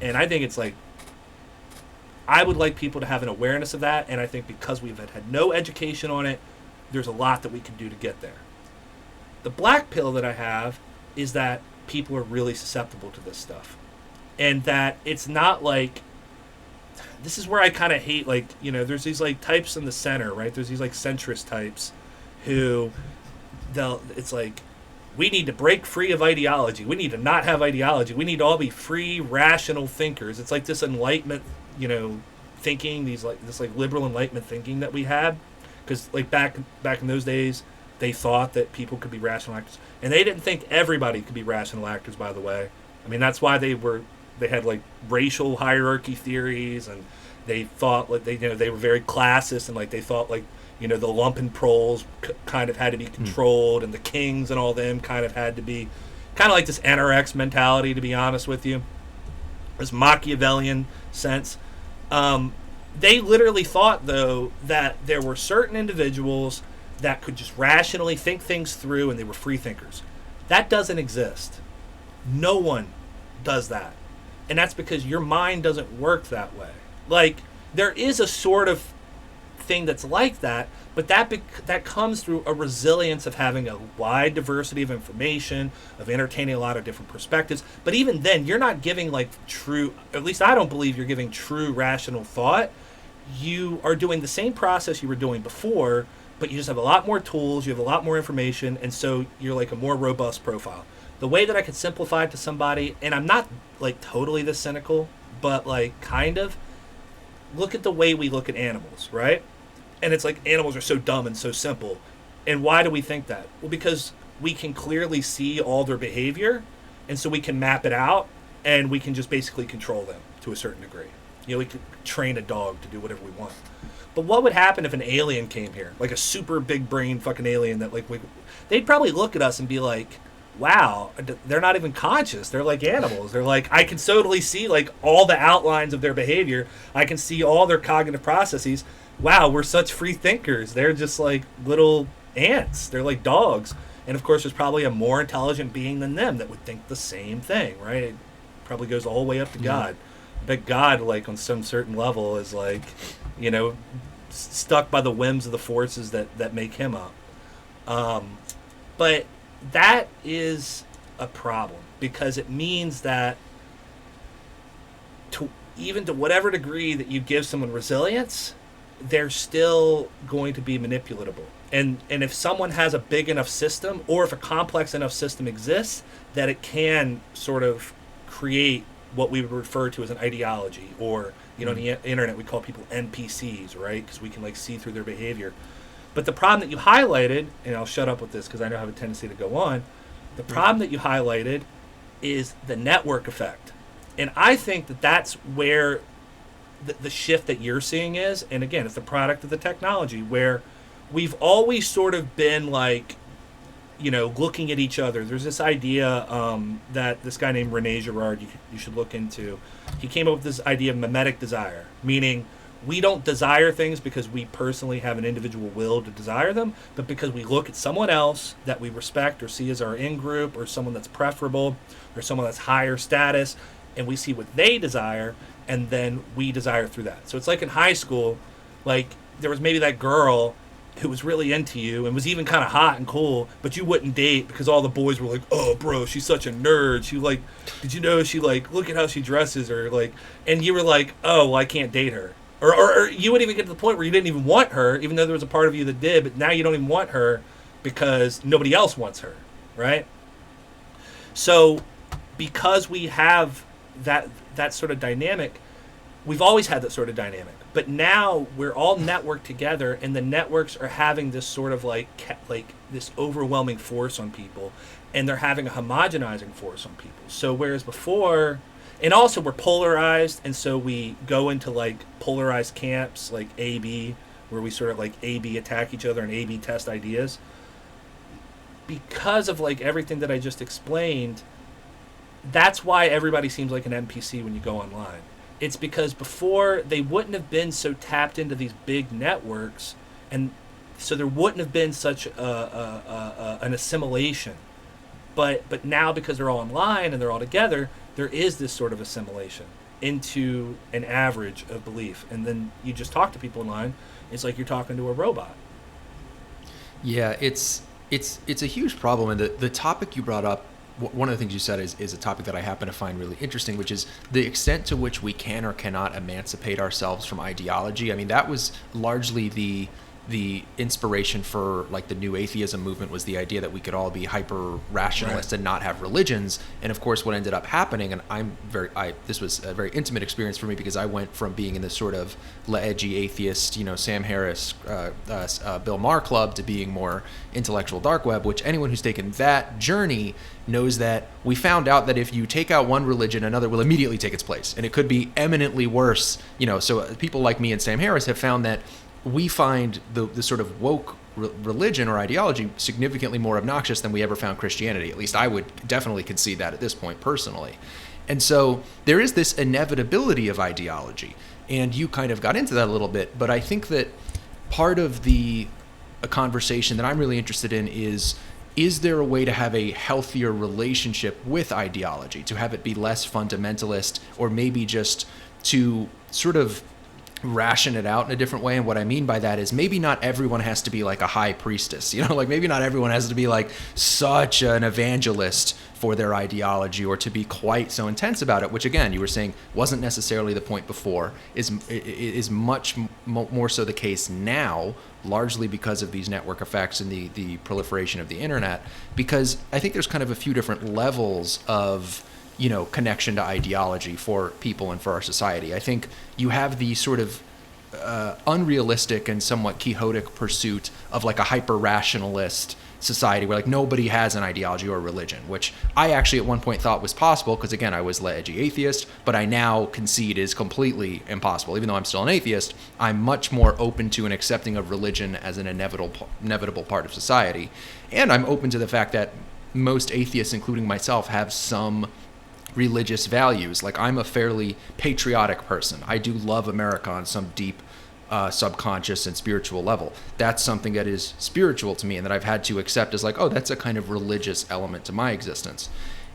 And I think it's like, I would like people to have an awareness of that, and I think because we've had no education on it, there's a lot that we can do to get there. The black pill that I have is that people are really susceptible to this stuff, and that it's not like, this is where I kind of hate, like, you know, there's these like types in the center, right? There's these like centrist types who it's like, we need to break free of ideology. We need to not have ideology. We need to all be free, rational thinkers. It's like this enlightenment, you know, thinking, this liberal enlightenment thinking that we had, because like back in those days, they thought that people could be rational actors, and they didn't think everybody could be rational actors. By the way, I mean that's why they had like racial hierarchy theories, and they thought like they were very classist, and like they thought like, you know, the lumpen proles kind of had to be controlled, and the kings and all them kind of had to be kind of like this NRX mentality, to be honest with you. This Machiavellian sense. They literally thought, though, that there were certain individuals that could just rationally think things through, and they were free thinkers. That doesn't exist. No one does that. And that's because your mind doesn't work that way. Like, there is a sort of thing that's like that, but that comes through a resilience of having a wide diversity of information, of entertaining a lot of different perspectives. But even then, you're not giving like true, at least I don't believe you're giving true rational thought. You are doing the same process you were doing before, but you just have a lot more tools, you have a lot more information, and so you're like a more robust profile. The way that I could simplify it to somebody, and I'm not like totally this cynical, but like kind of, look at the way we look at animals, right? And it's like animals are so dumb and so simple. And why do we think that? Well, because we can clearly see all their behavior, and so we can map it out, and we can just basically control them to a certain degree. You know, we could train a dog to do whatever we want. But what would happen if an alien came here, like a super big brain fucking alien that like they'd probably look at us and be like, wow, they're not even conscious. They're like animals. They're like, I can totally see like all the outlines of their behavior. I can see all their cognitive processes. Wow, we're such free thinkers. They're just like little ants. They're like dogs. And of course, there's probably a more intelligent being than them that would think the same thing, right? It probably goes all the way up to God. I bet God, like on some certain level, is like, you know, stuck by the whims of the forces that make him up. But that is a problem, because it means that even to whatever degree that you give someone resilience, they're still going to be manipulatable. And if someone has a big enough system, or if a complex enough system exists, that it can sort of create what we would refer to as an ideology, or, you know, on the internet we call people NPCs, right? Because we can like see through their behavior. But the problem that you highlighted, and I'll shut up with this because I know I have a tendency to go on, the problem that you highlighted is the network effect. And I think that that's where the shift that you're seeing is, and again, it's the product of the technology, where we've always sort of been like, you know, looking at each other. There's this idea that this guy named Rene Girard, you should look into. He came up with this idea of memetic desire, meaning we don't desire things because we personally have an individual will to desire them, but because we look at someone else that we respect or see as our in-group, or someone that's preferable, or someone that's higher status, and we see what they desire, and then we desire through that. So it's like in high school, Like there was maybe that girl who was really into you and was even kind of hot and cool, but you wouldn't date because all the boys were like, "Oh, bro, she's such a nerd. She like, did you know she like look at how she dresses or like," and you were like, "Oh, well, I can't date her." Or you would even get to the point where you didn't even want her, even though there was a part of you that did, but now you don't even want her because nobody else wants her, right? So, because we have that sort of dynamic, we've always had that sort of dynamic. But now we're all networked together, and the networks are having this sort of like this overwhelming force on people, and they're having a homogenizing force on people. So whereas before, and also we're polarized, and so we go into like polarized camps like AB, where we sort of like AB attack each other and AB test ideas. Because of like everything that I just explained, that's why everybody seems like an NPC when you go online. It's because before they wouldn't have been so tapped into these big networks, and so there wouldn't have been such an assimilation. But now because they're all online and they're all together, there is this sort of assimilation into an average of belief. And then you just talk to people online, it's like you're talking to a robot. Yeah, it's a huge problem, and the topic you brought up, one of the things you said is a topic that I happen to find really interesting, which is the extent to which we can or cannot emancipate ourselves from ideology. I mean, that was largely the inspiration for like the new atheism movement, was the idea that we could all be hyper rationalist and not have religions. And of course what ended up happening, and this was a very intimate experience for me, because I went from being in this sort of edgy atheist, Sam Harris, Bill Maher club, to being more intellectual dark web, which anyone who's taken that journey knows that we found out that if you take out one religion, another will immediately take its place, and it could be eminently worse. So people like me and Sam Harris have found that we find the sort of woke religion or ideology significantly more obnoxious than we ever found Christianity. At least I would definitely concede that at this point personally. And so there is this inevitability of ideology, and you kind of got into that a little bit, but I think that part of a conversation that I'm really interested in is there a way to have a healthier relationship with ideology, to have it be less fundamentalist, or maybe just to sort of ration it out in a different way? And what I mean by that is maybe not everyone has to be like a high priestess, like maybe not everyone has to be like such an evangelist for their ideology, or to be quite so intense about it, which again, you were saying wasn't necessarily the point before, is much more so the case now, largely because of these network effects and the proliferation of the internet. Because I think there's kind of a few different levels of connection to ideology for people and for our society. I think you have the sort of unrealistic and somewhat quixotic pursuit of like a hyper-rationalist society where like nobody has an ideology or religion, which I actually at one point thought was possible, because again, I was edgy atheist, but I now concede is completely impossible. Even though I'm still an atheist, I'm much more open to and accepting of religion as an inevitable part of society. And I'm open to the fact that most atheists, including myself, have some religious values. Like, I'm a fairly patriotic person. I do love America on some deep subconscious and spiritual level. That's something that is spiritual to me and that I've had to accept as like, oh, that's a kind of religious element to my existence.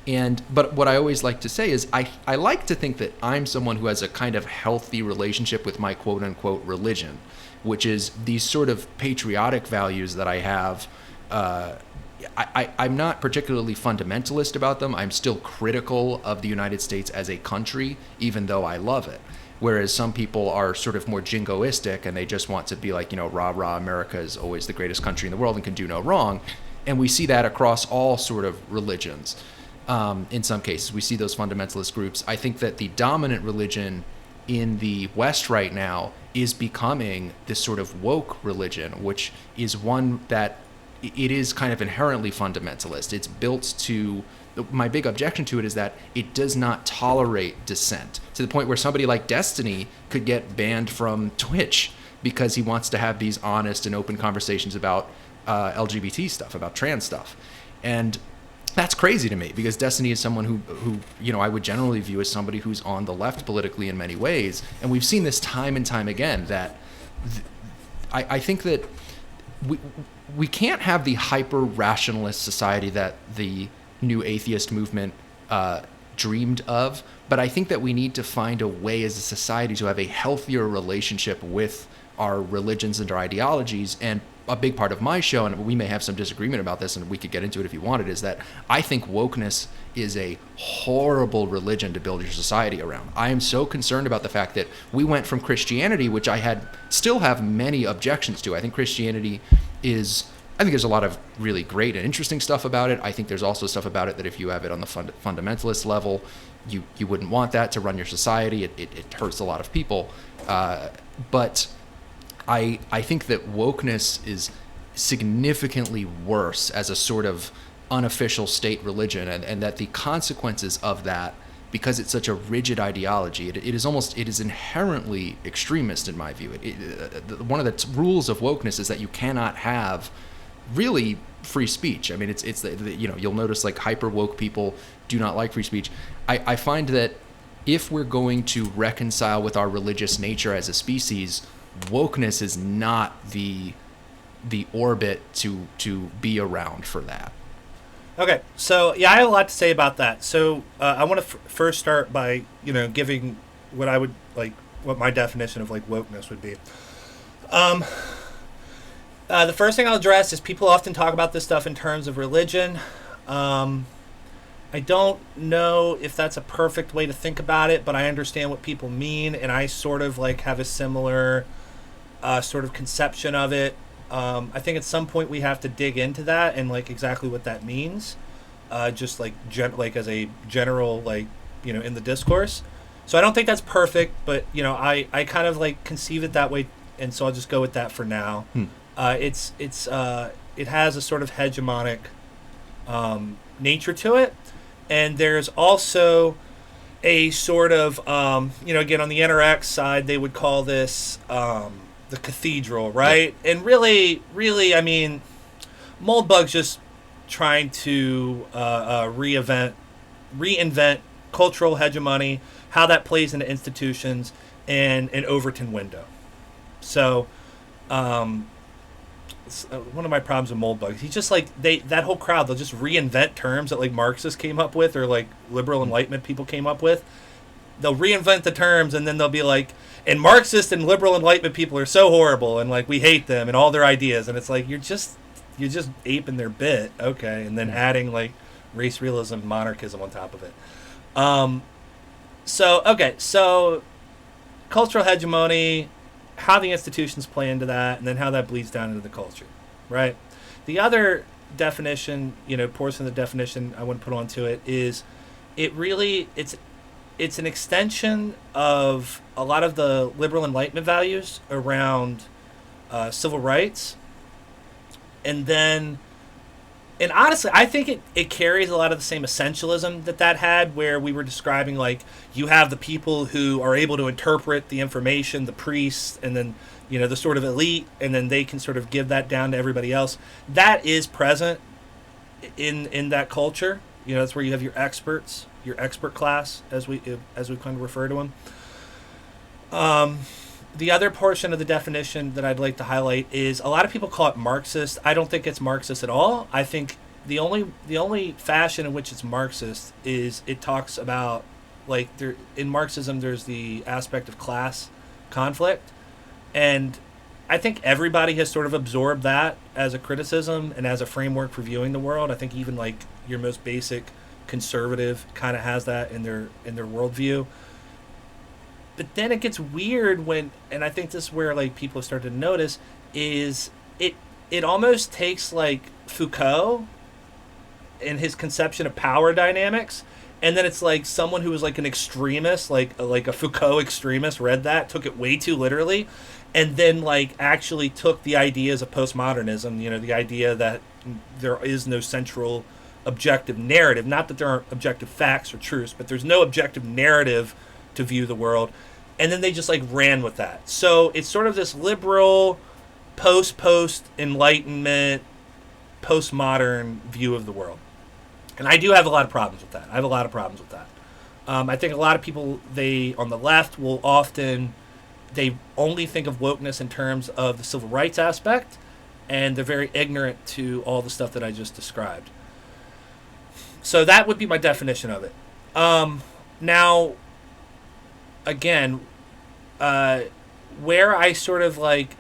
But what I always like to say is I like to think that I'm someone who has a kind of healthy relationship with my quote unquote religion, which is these sort of patriotic values that I have. I'm not particularly fundamentalist about them. I'm still critical of the United States as a country, even though I love it. Whereas some people are sort of more jingoistic and they just want to be like, rah, rah, America is always the greatest country in the world and can do no wrong. And we see that across all sort of religions. In some cases, we see those fundamentalist groups. I think that the dominant religion in the West right now is becoming this sort of woke religion, which is one that it is kind of inherently fundamentalist. It's built to, my big objection to it is that it does not tolerate dissent, to the point where somebody like Destiny could get banned from Twitch because he wants to have these honest and open conversations about LGBT stuff, about trans stuff. And that's crazy to me, because Destiny is someone who I would generally view as somebody who's on the left politically in many ways. And we've seen this time and time again, that I think that we can't have the hyper-rationalist society that the new atheist movement dreamed of, but I think that we need to find a way as a society to have a healthier relationship with our religions and our ideologies. And a big part of my show, and we may have some disagreement about this, and we could get into it if you wanted, is that I think wokeness is a horrible religion to build your society around. I am so concerned about the fact that we went from Christianity, which I still have many objections to. I think Christianity is, I think there's a lot of really great and interesting stuff about it. I think there's also stuff about it that if you have it on the fundamentalist level, you wouldn't want that to run your society. It hurts a lot of people. But I think that wokeness is significantly worse as a sort of unofficial state religion, and that the consequences of that, because it's such a rigid ideology, it is inherently extremist in my view. One of the rules of wokeness is that you cannot have really free speech. I mean, it's you'll notice like hyper woke people do not like free speech. I find that if we're going to reconcile with our religious nature as a species, wokeness is not the orbit to be around for that. Okay, so yeah, I have a lot to say about that. So I want to first start by giving what I would like, what my definition of like wokeness would be. The first thing I'll address is people often talk about this stuff in terms of religion. I don't know if that's a perfect way to think about it, but I understand what people mean, and I sort of like have a similar sort of conception of it. I think at some point we have to dig into that and like exactly what that means, just like like as a general like in the discourse. So I don't think that's perfect, but I kind of like conceive it that way, and so I'll just go with that for now. It has a sort of hegemonic nature to it, and there's also a sort of again on the NRX side they would call this the cathedral, right? Yeah. And really, I mean, Moldbug's just trying to reinvent cultural hegemony, how that plays into institutions, and an Overton window. So, one of my problems with Moldbug, he's just like that whole crowd. They'll just reinvent terms that like Marxists came up with or like liberal Enlightenment people came up with. They'll reinvent the terms, and then they'll be like, and Marxist and liberal Enlightenment people are so horrible, and like we hate them and all their ideas, and it's like you're just aping their bit, okay, and then adding like race realism, monarchism on top of it. So cultural hegemony, how the institutions play into that, and then how that bleeds down into the culture, right? The other definition, portion of the definition I want to put onto it is, it's an extension of a lot of the liberal Enlightenment values around civil rights. And honestly, I think it carries a lot of the same essentialism that had, where we were describing, like, you have the people who are able to interpret the information, the priests, and then, the sort of elite, and then they can sort of give that down to everybody else. That is present in that culture. That's where you have your experts, your expert class, as we kind of refer to them. The other portion of the definition that I'd like to highlight is a lot of people call it Marxist. I don't think it's Marxist at all. I think the only fashion in which it's Marxist is it talks about, like, in Marxism there's the aspect of class conflict, and I think everybody has sort of absorbed that as a criticism and as a framework for viewing the world. I think even like your most basic conservative kind of has that in their worldview. But then it gets weird when, and I think this is where like people have started to notice, is it almost takes like Foucault and his conception of power dynamics, and then it's like someone who was like an extremist, like a Foucault extremist, read that, took it way too literally, and then like actually took the ideas of postmodernism, the idea that there is no central objective narrative, not that there aren't objective facts or truths, but there's no objective narrative to view the world, and then they just like ran with that. So it's sort of this liberal post Enlightenment, postmodern view of the world, and I do have a lot of problems with that. I think a lot of people, on the left will often, they only think of wokeness in terms of the civil rights aspect, and they're very ignorant to all the stuff that I just described. So that would be my definition of it. Now, again, where I sort of like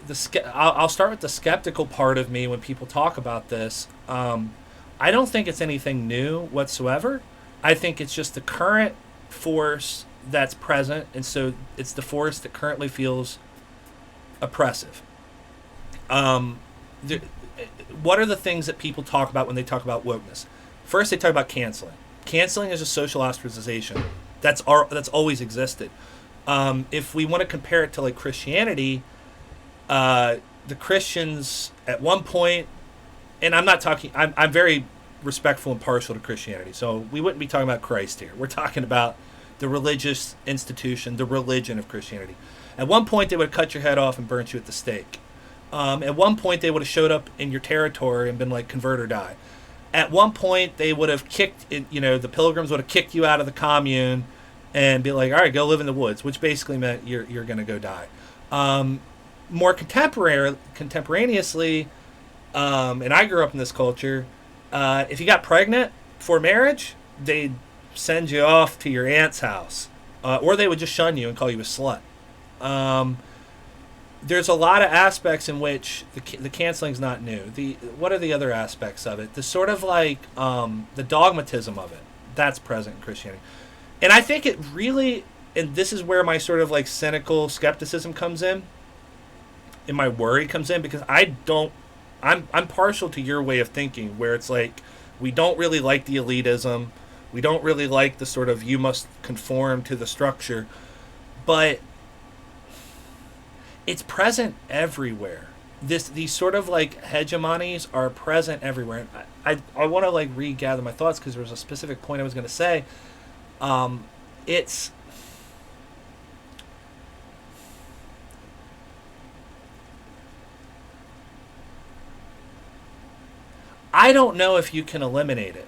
I'll start with the skeptical part of me when people talk about this. I don't think it's anything new whatsoever. I think it's just the current force that's present, and so it's the force that currently feels oppressive. What are the things that people talk about when they talk about wokeness? First, they talk about canceling. Canceling is a social ostracization. That's always existed. If we want to compare it to like Christianity, the Christians at one point, and I'm not talking, I'm very respectful and partial to Christianity, so we wouldn't be talking about Christ here. We're talking about the religious institution, the religion of Christianity. At one point, they would have cut your head off and burnt you at the stake. At one point, they would have showed up in your territory and been like, convert or die. At one point, they would have the pilgrims would have kicked you out of the commune and be like, all right, go live in the woods, which basically meant you're going to go die. More contemporaneously, and I grew up in this culture, if you got pregnant before marriage, they'd send you off to your aunt's house, or they would just shun you and call you a slut. There's a lot of aspects in which the canceling's not new. What are the other aspects of it? The sort of like the dogmatism of it, that's present in Christianity. And I think it really, and this is where my sort of like cynical skepticism comes in, and my worry comes in, because I'm partial to your way of thinking, where it's like, we don't really like the elitism, we don't really like the sort of you must conform to the structure, but it's present everywhere. These sort of like hegemonies are present everywhere. And I want to like regather my thoughts, because there was a specific point I was going to say. It's I don't know if you can eliminate it,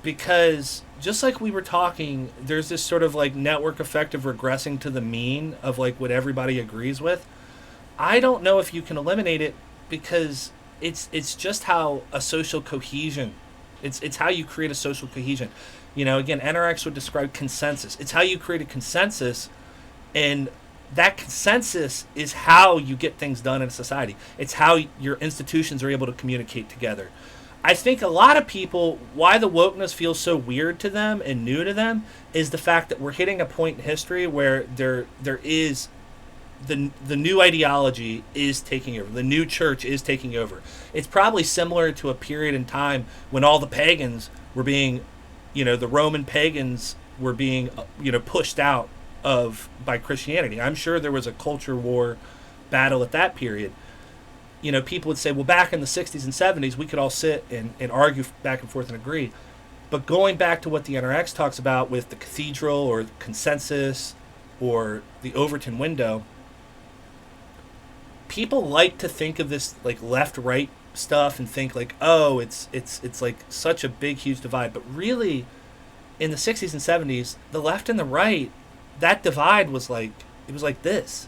because just like we were talking, there's this sort of like network effect of regressing to the mean of like what everybody agrees with. I don't know if you can eliminate it, because it's just how a social cohesion, it's how you create a social cohesion. Again, NRX would describe consensus. It's how you create a consensus, and that consensus is how you get things done in a society. It's how your institutions are able to communicate together. I think a lot of people, why the wokeness feels so weird to them and new to them, is the fact that we're hitting a point in history where there is the new ideology is taking over. The new church is taking over. It's probably similar to a period in time when all the pagans were being, the Roman pagans were being, pushed out by Christianity. I'm sure there was a culture war battle at that period. People would say, well, back in the 60s and 70s, we could all sit and argue back and forth and agree. But going back to what the NRX talks about with the cathedral or consensus or the Overton window, people like to think of this like left-right stuff and think like, oh, it's like such a big, huge divide. But really, in the 60s and 70s, the left and the right, that divide was like, it was like this.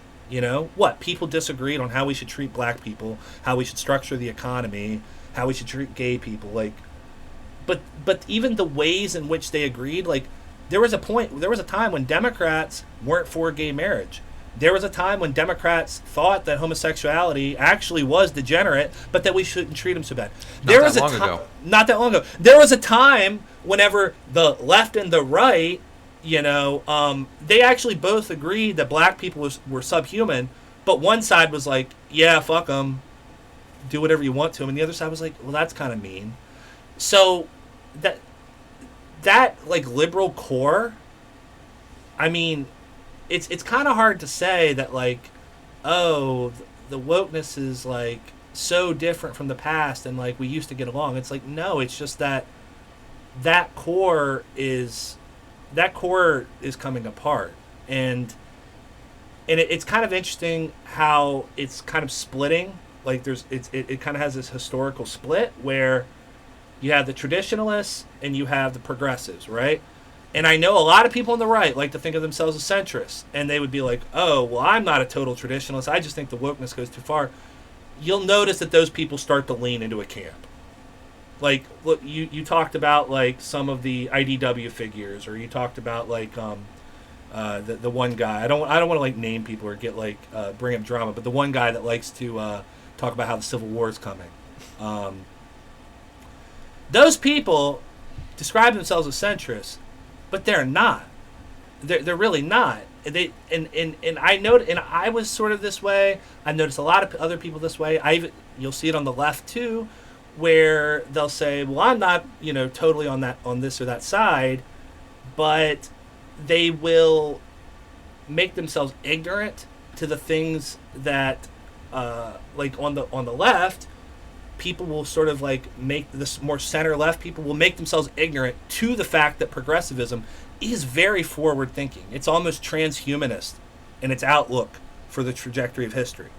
People disagreed on how we should treat black people, how we should structure the economy, how we should treat gay people. But even the ways in which they agreed, like there was a time when Democrats weren't for gay marriage. There was a time when Democrats thought that homosexuality actually was degenerate, but that we shouldn't treat them so bad. Not that long ago. There was a time whenever the left and the right, they actually both agreed that black people were subhuman, but one side was like, yeah, fuck them, do whatever you want to them, and the other side was like, well, that's kind of mean. So that like liberal core, I mean, it's kind of hard to say that like, oh, the wokeness is like so different from the past and like we used to get along. It's like, no, it's just that core is coming apart, and it's kind of interesting how it's kind of splitting. Like it kind of has this historical split where you have the traditionalists and you have the progressives, right? And I know a lot of people on the right like to think of themselves as centrists, and they would be like, oh, well, I'm not a total traditionalist, I just think the wokeness goes too far. You'll notice that those people start to lean into a camp. Like, look, you talked about like some of the IDW figures, or you talked about like The one guy, I don't want to like name people or get like bring up drama, but the one guy that likes to talk about how the Civil War is coming. Those people describe themselves as centrists, but they're not. They're really not. And I know, and I was sort of this way. I've noticed a lot of other people this way. You'll see it on the left too, where they'll say, "Well, I'm not, totally on this or that side," but they will make themselves ignorant to the things that, like on the left, people will sort of like make this more center left. People will make themselves ignorant to the fact that progressivism is very forward thinking. It's almost transhumanist in its outlook for the trajectory of history.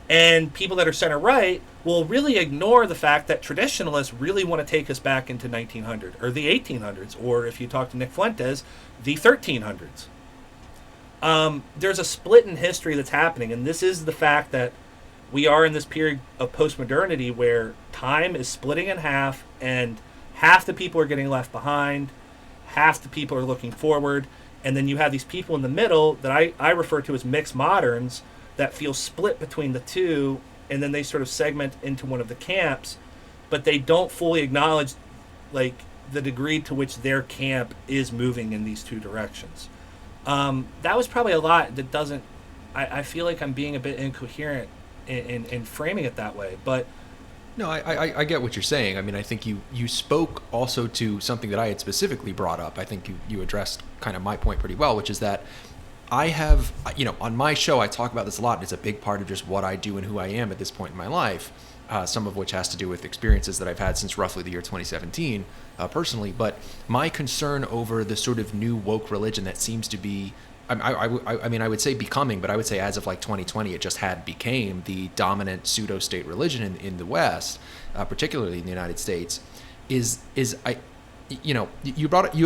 And people that are center right will really ignore the fact that traditionalists really want to take us back into 1900 or the 1800s, or if you talk to Nick Fuentes, the 1300s. There's a split in history that's happening, and this is the fact that we are in this period of postmodernity where time is splitting in half, and half the people are getting left behind, half the people are looking forward, and then you have these people in the middle that I refer to as mixed moderns that feel split between the two, and then they sort of segment into one of the camps, but they don't fully acknowledge like the degree to which their camp is moving in these two directions. That was probably a lot that doesn't, I feel like I'm being a bit incoherent in framing it that way, but no, I get what you're saying. I mean, I think you spoke also to something that I had specifically brought up. I think you addressed kind of my point pretty well, which is that I have, on my show, I talk about this a lot. And it's a big part of just what I do and who I am at this point in my life, some of which has to do with experiences that I've had since roughly the year 2017 personally. But my concern over the sort of new woke religion that seems to be, I mean, I would say becoming, but I would say as of like 2020, it just became the dominant pseudo-state religion in the West, particularly in the United States, you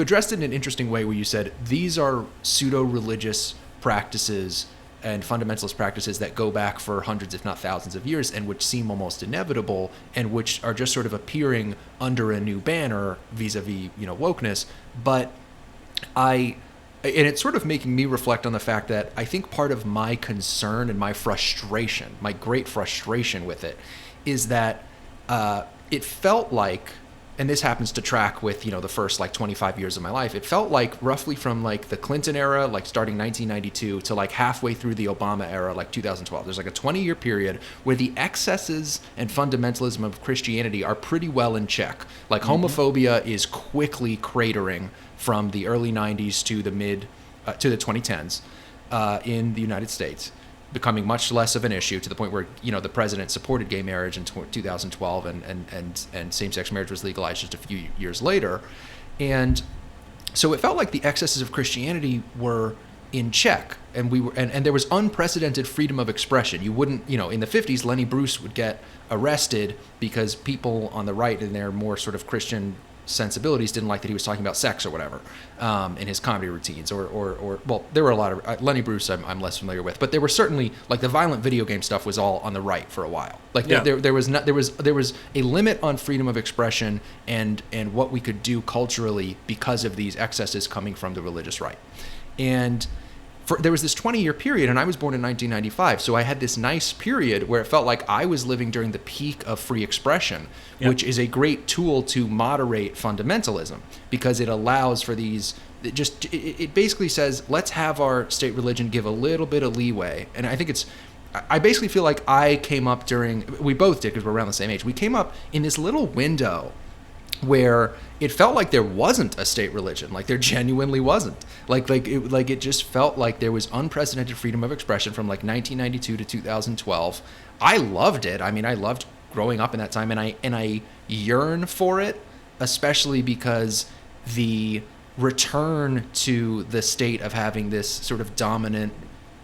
addressed it in an interesting way where you said these are pseudo-religious practices and fundamentalist practices that go back for hundreds, if not thousands of years, and which seem almost inevitable and which are just sort of appearing under a new banner vis-a-vis, wokeness. But and it's sort of making me reflect on the fact that I think part of my concern and my frustration, my great frustration with it, is that it felt like, and this happens to track with, the first like 25 years of my life, it felt like roughly from like the Clinton era, like starting 1992 to like halfway through the Obama era, like 2012. There's like a 20-year period where the excesses and fundamentalism of Christianity are pretty well in check. Like homophobia is quickly cratering from the early 90s to the to the 2010s in the United States, becoming much less of an issue to the point where, the president supported gay marriage in 2012 and same-sex marriage was legalized just a few years later. And so it felt like the excesses of Christianity were in check, and there was unprecedented freedom of expression. You wouldn't, in the 50s, Lenny Bruce would get arrested because people on the right in their more sort of Christian sensibilities didn't like that he was talking about sex or whatever in his comedy routines, or well, there were a lot of Lenny Bruce I'm less familiar with, but there were certainly like the violent video game stuff was all on the right for a while. Like there was a limit on freedom of expression and what we could do culturally because of these excesses coming from the religious right. And there was this 20-year period, and I was born in 1995, so I had this nice period where it felt like I was living during the peak of free expression, which is a great tool to moderate fundamentalism because it allows for these. It basically says, let's have our state religion give a little bit of leeway, and I think I basically feel like I came up we both did because we're around the same age. We came up in this little window where it felt like there wasn't a state religion, like there genuinely wasn't. It just felt like there was unprecedented freedom of expression from like 1992 to 2012. I loved it. I mean, I loved growing up in that time, and I yearn for it, especially because the return to the state of having this sort of dominant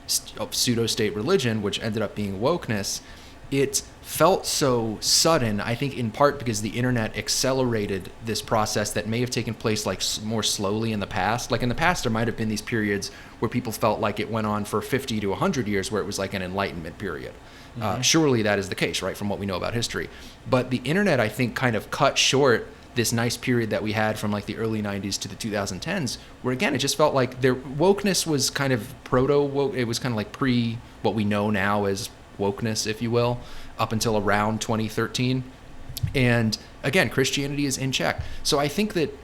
pseudo-state religion, which ended up being wokeness, it felt so sudden, I think in part because the internet accelerated this process that may have taken place like more slowly in the past. Like in the past, there might have been these periods where people felt like it went on for 50 to 100 years where it was like an enlightenment period. Surely that is the case, right, from what we know about history. But the internet, I think, kind of cut short this nice period that we had from like the early 90s to the 2010s, where again, it just felt like their wokeness was kind of proto-woke. It was kind of like pre what we know now as wokeness, if you will, up until around 2013. And again, Christianity is in check. So I think that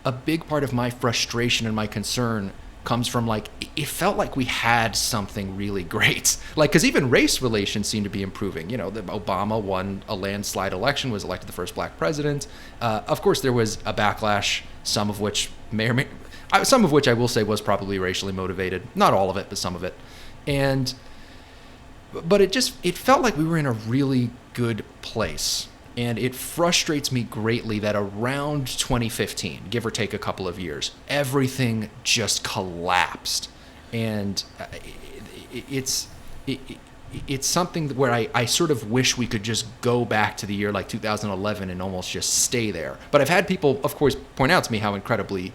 a big part of my frustration and my concern comes from like, it felt like we had something really great. Like, because even race relations seem to be improving. You know, Obama won a landslide election, was elected the first black president. Of course, there was a backlash, some of which I will say was probably racially motivated. Not all of it, but some of it. But it felt like we were in a really good place. And it frustrates me greatly that around 2015, give or take a couple of years, everything just collapsed. And it's something where I sort of wish we could just go back to the year like 2011 and almost just stay there. But I've had people, of course, point out to me how incredibly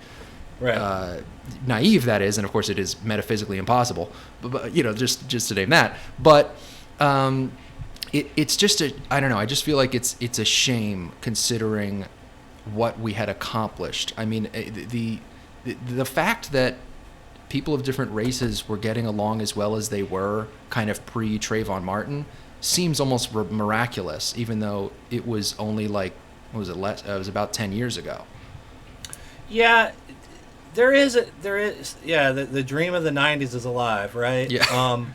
naive that is. And of course, it is metaphysically impossible. But you know, just to name that. But it's just I don't know. I just feel like it's a shame considering what we had accomplished. I mean, the fact that people of different races were getting along as well as they were, kind of pre Trayvon Martin, seems almost miraculous. Even though it was only like, what was it? It was about 10 years ago. Yeah, there is. Yeah, the dream of the '90s is alive, right? Yeah.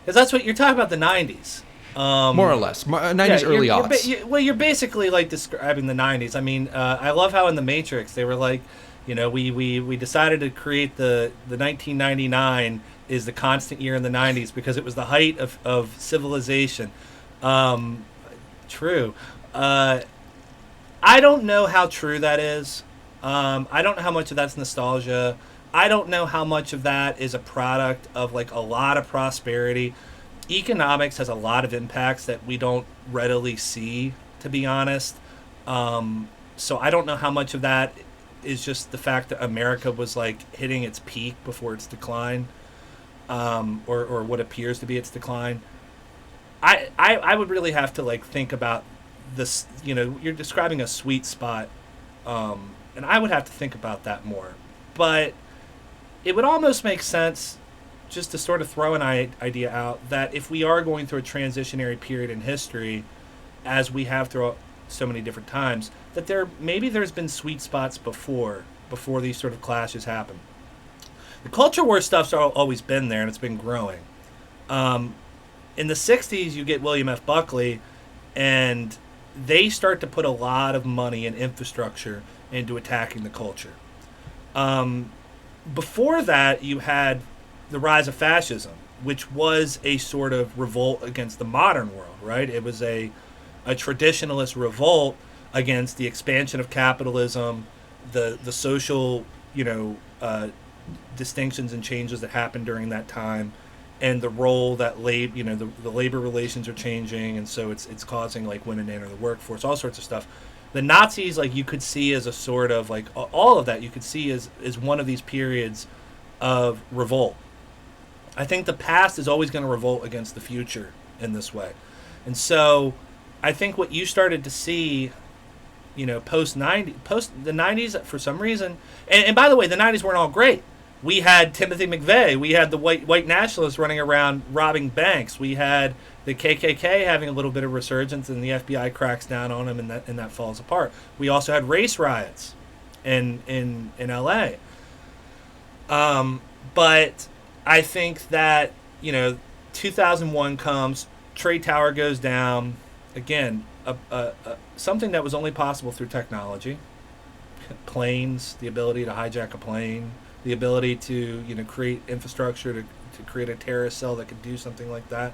Because that's what you're talking about. The '90s. More or less. 90s, early aughts. You're basically like describing the 90s. I mean, I love how in The Matrix they were like, you know, we decided to create the 1999 is the constant year in the 90s because it was the height of civilization. True. I don't know how true that is. I don't know how much of that's nostalgia. I don't know how much of that is a product of like a lot of prosperity. Economics has a lot of impacts that we don't readily see, to be honest. So I don't know how much of that is just the fact that America was like hitting its peak before its decline, or what appears to be its decline. I would really have to like think about this. You know, you're describing a sweet spot, and I would have to think about that more. But it would almost make sense, just to sort of throw an idea out, that if we are going through a transitionary period in history, as we have throughout so many different times, that there's been sweet spots before these sort of clashes happen. The culture war stuff's always been there, and it's been growing. In the 60s, you get William F. Buckley, and they start to put a lot of money and infrastructure into attacking the culture. Before that, you had the rise of fascism, which was a sort of revolt against the modern world, right? It was a traditionalist revolt against the expansion of capitalism, the social, distinctions and changes that happened during that time, and the role that the labor relations are changing, and so it's causing like women to enter the workforce, all sorts of stuff. The Nazis, like, you could see as a sort of like all of that you could see as one of these periods of revolt. I think the past is always going to revolt against the future in this way. And so I think what you started to see, post the 90s for some reason, and by the way, the 90s weren't all great. We had Timothy McVeigh. We had the white nationalists running around robbing banks. We had the KKK having a little bit of resurgence, and the FBI cracks down on them, and that falls apart. We also had race riots in LA. But I think that 2001 comes, Trade Tower goes down. Again, something that was only possible through technology. Planes, the ability to hijack a plane, the ability to create infrastructure to create a terrorist cell that could do something like that.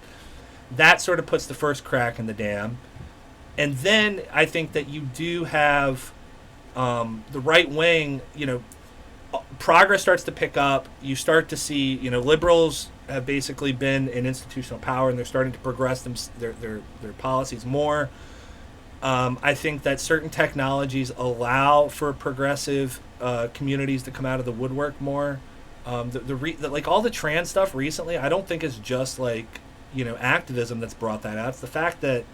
That sort of puts the first crack in the dam. And then I think that you do have the right wing, progress starts to pick up. You start to see, liberals have basically been in institutional power, and they're starting to progress their policies more. I think that certain technologies allow for progressive communities to come out of the woodwork more. Like all the trans stuff recently, I don't think it's just like activism that's brought that out. It's the fact that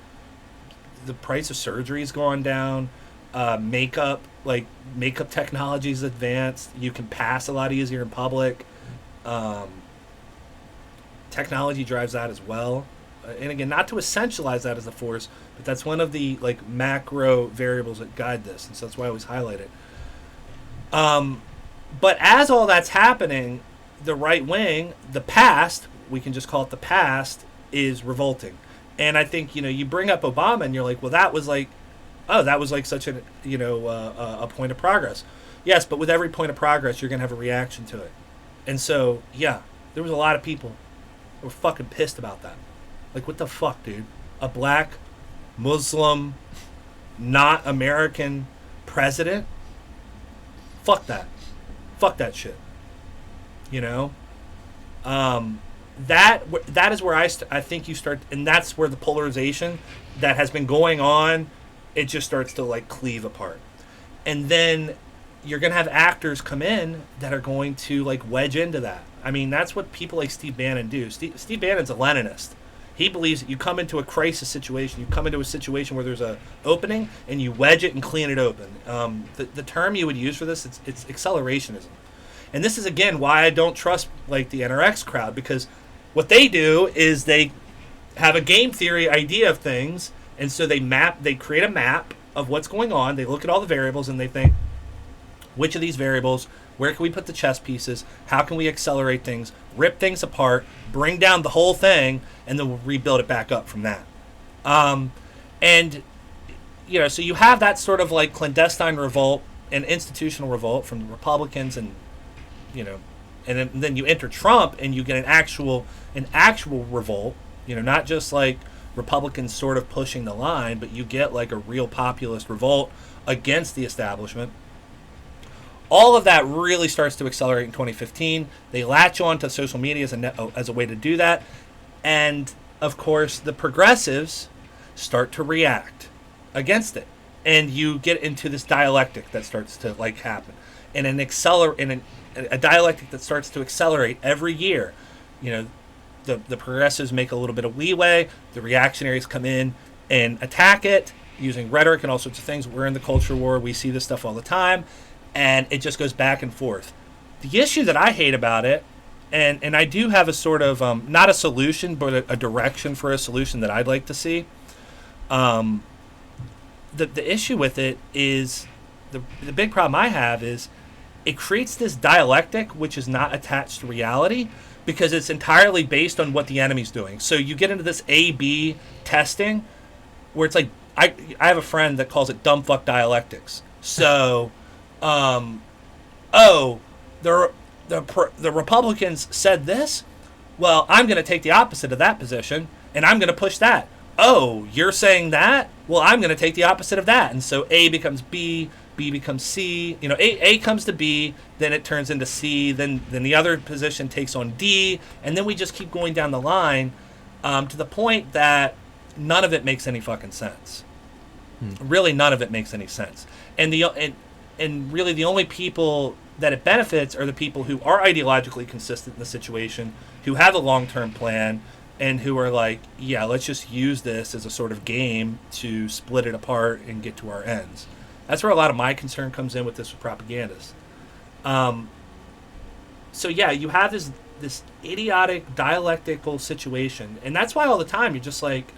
the price of surgery has gone down. makeup technologies advanced. You can pass a lot easier in public. Technology drives that as well. And again, not to essentialize that as a force, but that's one of the like macro variables that guide this, and so that's why I always highlight it. But as all that's happening, the right wing, the past, we can just call it the past, is revolting. And I think, you bring up Obama and you're like, well, that was like such a, a point of progress. Yes, but with every point of progress, you're going to have a reaction to it. And so, yeah, there was a lot of people who were fucking pissed about that. Like, what the fuck, dude? A black, Muslim, not American president? Fuck that. Fuck that shit. That is where I think you start, and that's where the polarization that has been going on, it just starts to like cleave apart. And then you're going to have actors come in that are going to like wedge into that. I mean, that's what people like Steve Bannon do. Steve Bannon's a Leninist. He believes that you come into a crisis situation, you come into a situation where there's a opening, and you wedge it and clean it open. The term you would use for this, it's accelerationism. And this is, again, why I don't trust like the NRX crowd, because what they do is they have a game theory idea of things, and so they create a map of what's going on, they look at all the variables, and they think, which of these variables, where can we put the chess pieces, how can we accelerate things, rip things apart, bring down the whole thing, and then we'll rebuild it back up from that. So you have that sort of like clandestine revolt and institutional revolt from the Republicans, and and then you enter Trump and you get an actual revolt, not just like Republicans sort of pushing the line, but you get like a real populist revolt against the establishment. All of that really starts to accelerate in 2015. They latch on to social media as a way to do that. And, of course, the progressives start to react against it. And you get into this dialectic that starts to, like, happen. And a dialectic that starts to accelerate every year. The progressives make a little bit of leeway. The reactionaries come in and attack it using rhetoric and all sorts of things. We're in the culture war. We see this stuff all the time. And it just goes back and forth. The issue that I hate about it, and I do have a sort of, not a solution, but a direction for a solution that I'd like to see. The issue with it is, the big problem I have is, it creates this dialectic which is not attached to reality, because it's entirely based on what the enemy's doing. So you get into this A/B testing, where it's like, I have a friend that calls it dumb fuck dialectics. So... the Republicans said this? Well, I'm going to take the opposite of that position, and I'm going to push that. Oh, you're saying that? Well, I'm going to take the opposite of that. And so A becomes B, B becomes C. A comes to B, then it turns into C, then the other position takes on D, and then we just keep going down the line to the point that none of it makes any fucking sense. Really, none of it makes any sense. And really the only people that it benefits are the people who are ideologically consistent in the situation, who have a long-term plan, and who are like, yeah, let's just use this as a sort of game to split it apart and get to our ends. That's where a lot of my concern comes in with this with propagandists. So yeah, you have this idiotic dialectical situation, and that's why all the time you're just like,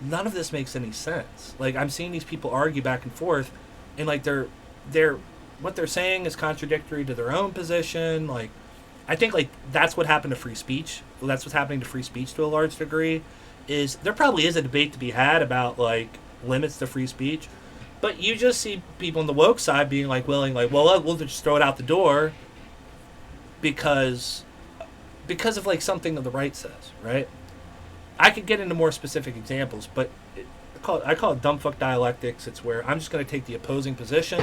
none of this makes any sense. Like, I'm seeing these people argue back and forth, and like they're what they're saying is contradictory to their own position. Like, I think like that's what happened to free speech. That's what's happening to free speech to a large degree. Is there probably is a debate to be had about like limits to free speech, but you just see people on the woke side being like willing, like, well, we'll just throw it out the door because of like something that the right says, right? I could get into more specific examples, but I call it dumb fuck dialectics. It's where I'm just going to take the opposing position.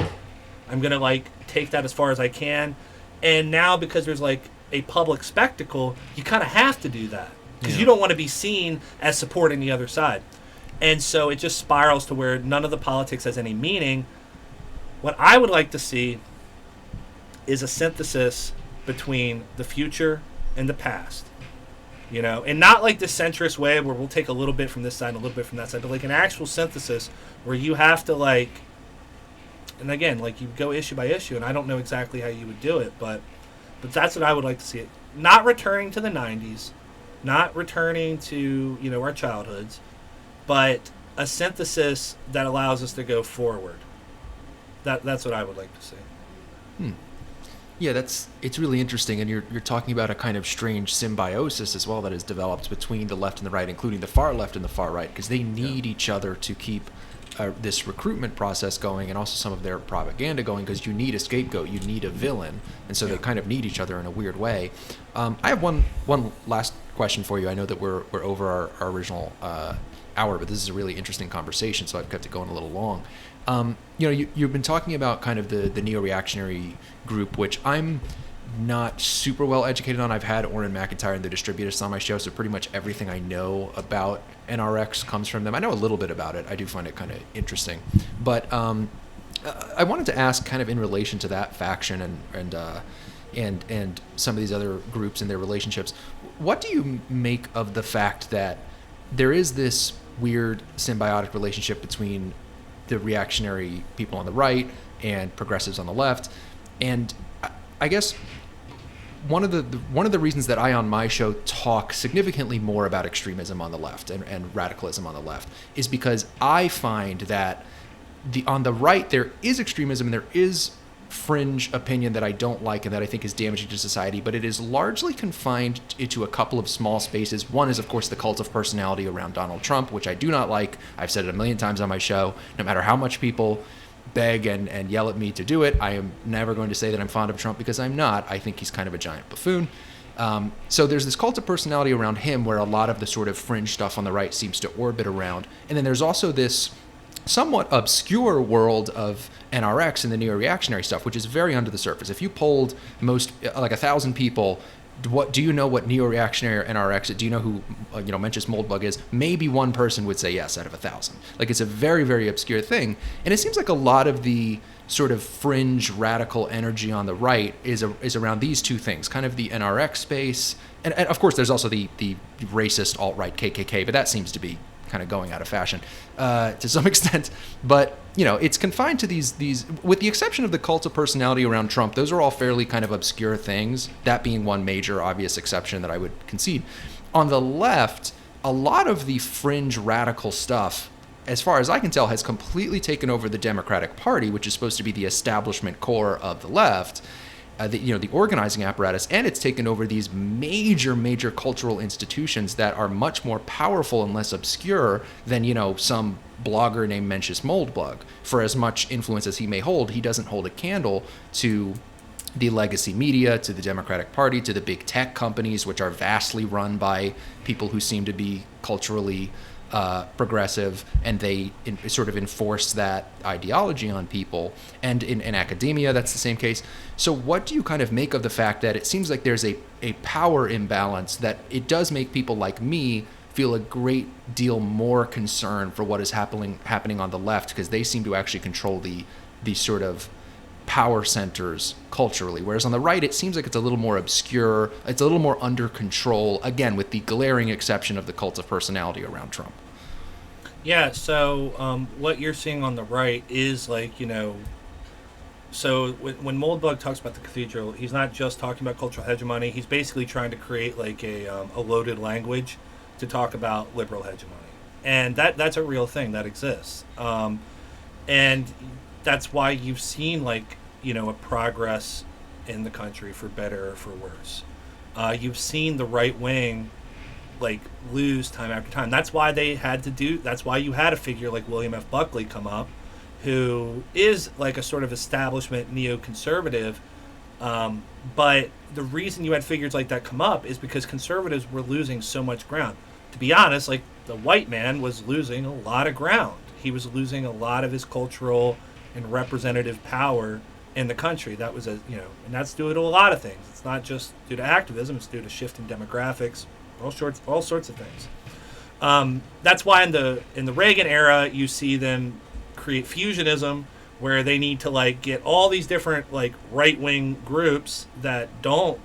I'm going to like take that as far as I can. And now because there's like a public spectacle, you kind of have to do that because you don't want to be seen as supporting the other side. And so it just spirals to where none of the politics has any meaning. What I would like to see is a synthesis between the future and the past. And not like the centrist way where we'll take a little bit from this side and a little bit from that side, but like an actual synthesis where you have to like and again, like, you go issue by issue, and I don't know exactly how you would do it, but that's what I would like to see. It not returning to the 90s, not returning to, you know, our childhoods, but a synthesis that allows us to go forward. That's what I would like to see. Yeah, it's really interesting, and you're talking about a kind of strange symbiosis as well that is developed between the left and the right, including the far left and the far right, because they need each other to keep this recruitment process going, and also some of their propaganda going, because you need a scapegoat, you need a villain, and so they kind of need each other in a weird way. I have one last question for you. I know that we're over our original hour, but this is a really interesting conversation, so I've kept it going a little long. You know, you've been talking about kind of the neo-reactionary group, which I'm not super well educated on. I've had Orrin McIntyre and the Distributists on my show, so pretty much everything I know about NRX comes from them. I know a little bit about it. I do find it kind of interesting. But I wanted to ask, kind of in relation to that faction and some of these other groups and their relationships, what do you make of the fact that there is this weird symbiotic relationship between the reactionary people on the right and progressives on the left? And I guess one of the reasons that I on my show talk significantly more about extremism on the left and radicalism on the left is because I find that on the right there is extremism and there is fringe opinion that I don't like and that I think is damaging to society, but it is largely confined into a couple of small spaces. One is, of course, the cult of personality around Donald Trump, which I do not like. I've said it a million times on my show. No matter how much people beg and yell at me to do it, I am never going to say that I'm fond of Trump, because I'm not. I think he's kind of a giant buffoon. So there's this cult of personality around him where a lot of the sort of fringe stuff on the right seems to orbit around. And then there's also this somewhat obscure world of NRX and the neo-reactionary stuff, which is very under the surface. If you polled like 1,000 people, what do you know what neo-reactionary or NRX? Do you know who Mencius Moldbug is? Maybe one person would say yes out of 1,000. Like, it's a very, very obscure thing, and it seems like a lot of the sort of fringe radical energy on the right is around these two things, kind of the NRX space, and of course there's also the racist alt-right KKK, but that seems to be kind of going out of fashion to some extent. But it's confined to these, with the exception of the cult of personality around Trump. Those are all fairly kind of obscure things, that being one major obvious exception that I would concede. On the left, a lot of the fringe radical stuff, as far as I can tell, has completely taken over the Democratic Party, which is supposed to be the establishment core of the left, the organizing apparatus, and it's taken over these major cultural institutions that are much more powerful and less obscure than some blogger named Mencius Moldbug. For as much influence as he may hold, he doesn't hold a candle to the legacy media, to the Democratic Party, to the big tech companies, which are vastly run by people who seem to be culturally progressive, and they sort of enforce that ideology on people. And in academia, that's the same case. So what do you kind of make of the fact that it seems like there's a power imbalance, that it does make people like me feel a great deal more concern for what is happening on the left, because they seem to actually control the sort of power centers culturally, whereas on the right it seems like it's a little more obscure, it's a little more under control, again with the glaring exception of the cult of personality around Trump. Yeah, so what you're seeing on the right is like, so when Moldbug talks about the cathedral, he's not just talking about cultural hegemony, he's basically trying to create like a loaded language to talk about liberal hegemony. And that's a real thing that exists. And that's why you've seen like, a progress in the country for better or for worse. You've seen the right wing like lose time after time. That's why that's why you had a figure like William F. Buckley come up, who is like a sort of establishment neoconservative. But the reason you had figures like that come up is because conservatives were losing so much ground. To be honest, like the white man was losing a lot of ground. He was losing a lot of his cultural and representative power in the country. That was and that's due to a lot of things. It's not just due to activism, it's due to shifting demographics, all sorts of things. That's why in the Reagan era you see them create fusionism, where they need to like get all these different like right-wing groups that don't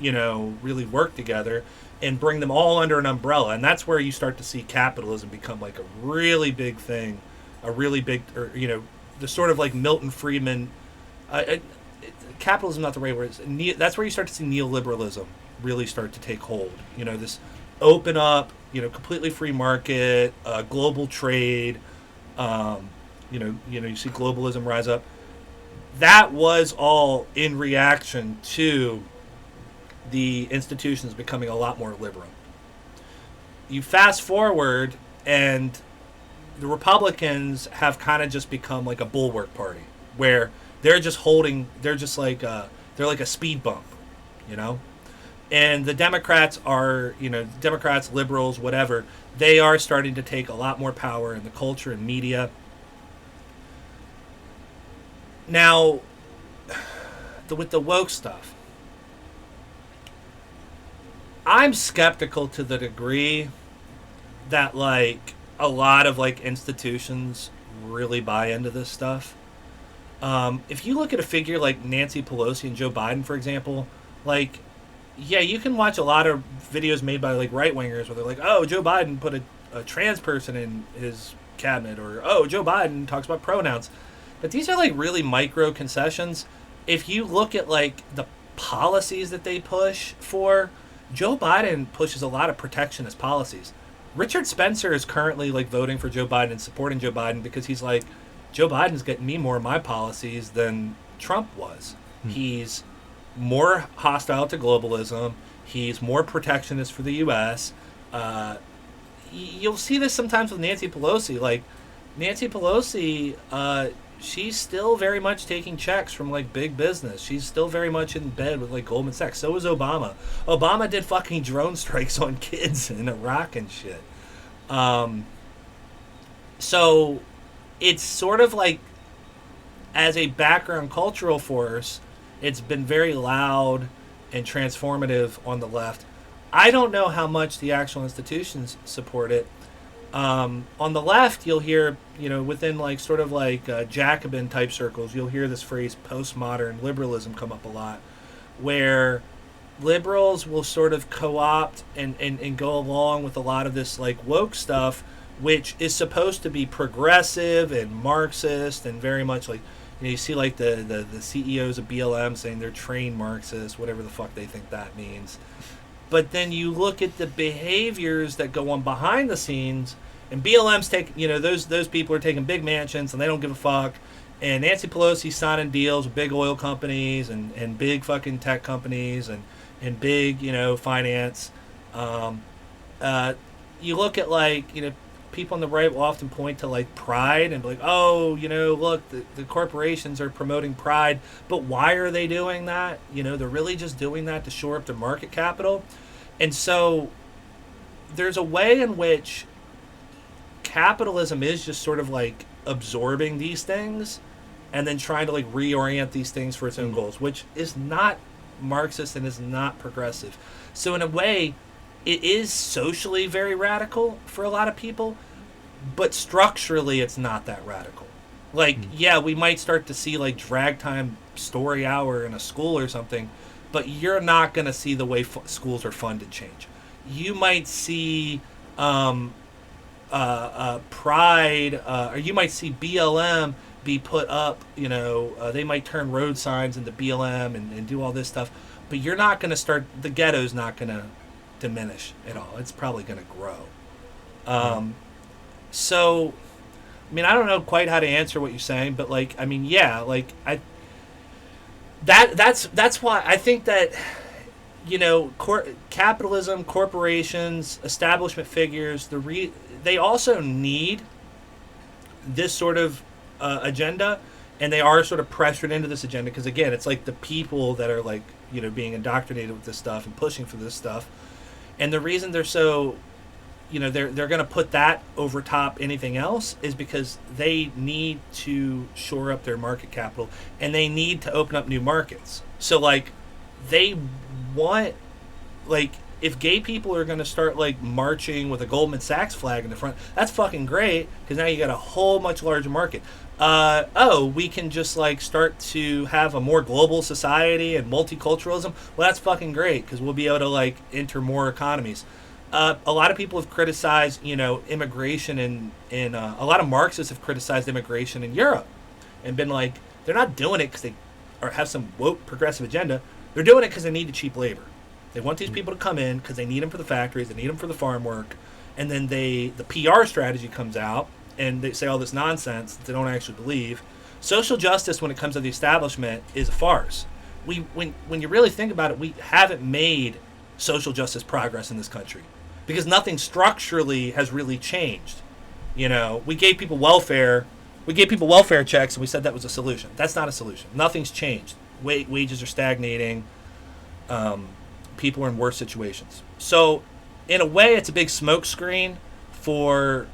really work together and bring them all under an umbrella. And that's where you start to see capitalism become like a really big thing, a really big, or the sort of like Milton Friedman, capitalism not the right word. That's where you start to see neoliberalism really start to take hold. This open up, completely free market, global trade. You see globalism rise up. That was all in reaction to the institutions becoming a lot more liberal. You fast forward, and the Republicans have kind of just become like a bulwark party, where they're just like they're like a speed bump, and the Democrats are, Democrats, liberals, whatever, they are starting to take a lot more power in the culture and media. Now, with the woke stuff, I'm skeptical to the degree that like a lot of like institutions really buy into this stuff. If you look at a figure like Nancy Pelosi and Joe Biden, for example, like, yeah, you can watch a lot of videos made by like right wingers where they're like, oh, Joe Biden put a trans person in his cabinet, or oh, Joe Biden talks about pronouns. But these are like really micro concessions. If you look at like the policies that they push for, Joe Biden pushes a lot of protectionist policies. Richard Spencer is currently like voting for Joe Biden and supporting Joe Biden because he's like, Joe Biden's getting me more of my policies than Trump was. He's more hostile to globalism. He's more protectionist for the U.S. You'll see this sometimes with Nancy Pelosi. Like, Nancy Pelosi, she's still very much taking checks from like big business. She's still very much in bed with like Goldman Sachs. So is Obama. Obama did fucking drone strikes on kids in Iraq and shit. So it's sort of like, as a background cultural force, it's been very loud and transformative on the left. I don't know how much the actual institutions support it. On the left, you'll hear, within like sort of like Jacobin type circles, you'll hear this phrase postmodern liberalism come up a lot, where liberals will sort of co-opt and go along with a lot of this like woke stuff, which is supposed to be progressive and Marxist and very much like, you see like the CEOs of BLM saying they're trained Marxists, whatever the fuck they think that means. But then you look at the behaviors that go on behind the scenes, and BLM's those people are taking big mansions and they don't give a fuck. And Nancy Pelosi's signing deals with big oil companies and big fucking tech companies and big, finance. You look at like, people on the right will often point to like pride and be like, oh, look, the corporations are promoting pride. But why are they doing that? They're really just doing that to shore up their market capital. And so there's a way in which capitalism is just sort of like absorbing these things and then trying to like reorient these things for its own goals, which is not Marxist and is not progressive. So in a way, it is socially very radical for a lot of people, but structurally it's not that radical. Like, yeah, we might start to see like drag time story hour in a school or something, but you're not going to see the way schools are funded change. You might see pride, or you might see BLM be put up, they might turn road signs into BLM and do all this stuff, but you're not going to start, the ghetto's not going to diminish at all. It's probably going to grow. So, I mean, I don't know quite how to answer what you're saying, but like, I mean, yeah, like that's why I think that, capitalism, corporations, establishment figures, they also need this sort of agenda, and they are sort of pressured into this agenda because, again, it's like the people that are like, being indoctrinated with this stuff and pushing for this stuff. And the reason they're so, they're going to put that over top anything else is because they need to shore up their market capital and they need to open up new markets. So, like, they want, like, if gay people are going to start, like, marching with a Goldman Sachs flag in the front, that's fucking great because now you got a whole much larger market. We can just, like, start to have a more global society and multiculturalism. Well, that's fucking great because we'll be able to, like, enter more economies. A lot of people have criticized, immigration in a lot of Marxists have criticized immigration in Europe and been like, they're not doing it because they have some woke progressive agenda. They're doing it because they need the cheap labor. They want these people to come in because they need them for the factories, they need them for the farm work, and then the PR strategy comes out and they say all this nonsense that they don't actually believe. Social justice, when it comes to the establishment, is a farce. When you really think about it, we haven't made social justice progress in this country because nothing structurally has really changed. You know, we gave people welfare checks and we said that was a solution. That's not a solution. Nothing's changed. Wages are stagnating. People are in worse situations. So, in a way, it's a big smokescreen for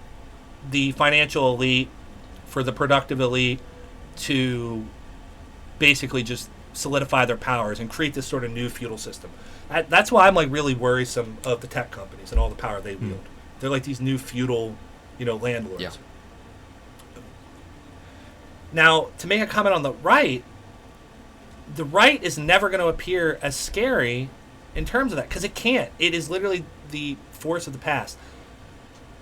the financial elite, for the productive elite, to basically just solidify their powers and create this sort of new feudal system. That's why I'm like really worrisome of the tech companies and all the power they wield. They're like these new feudal, landlords. Yeah. Now, to make a comment on the right is never going to appear as scary in terms of that because it can't. It is literally the force of the past.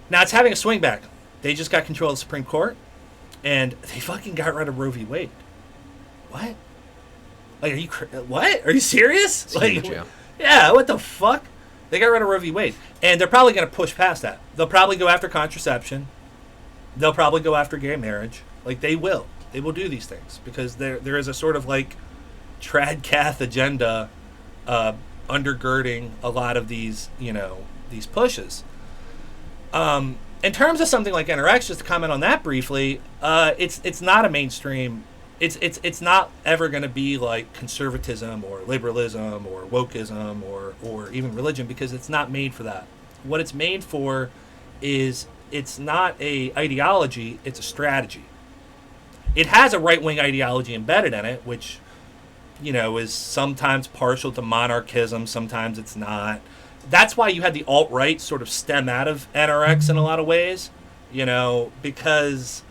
Now, it's having a swing back. They just got control of the Supreme Court, and they fucking got rid of Roe v. Wade. What? Like, what? Are you serious? It's like, huge, yeah. Yeah, what the fuck? They got rid of Roe v. Wade. And they're probably going to push past that. They'll probably go after contraception. They'll probably go after gay marriage. Like, they will. They will do these things because there is a sort of, like, trad-cath agenda undergirding a lot of these, these pushes. In terms of something like NRX, just to comment on that briefly, it's not a mainstream. It's not ever going to be like conservatism or liberalism or wokeism or even religion because it's not made for that. What it's made for is it's not a ideology, it's a strategy. It has a right-wing ideology embedded in it, which, is sometimes partial to monarchism, sometimes it's not. That's why you had the alt-right sort of stem out of NRX in a lot of ways, because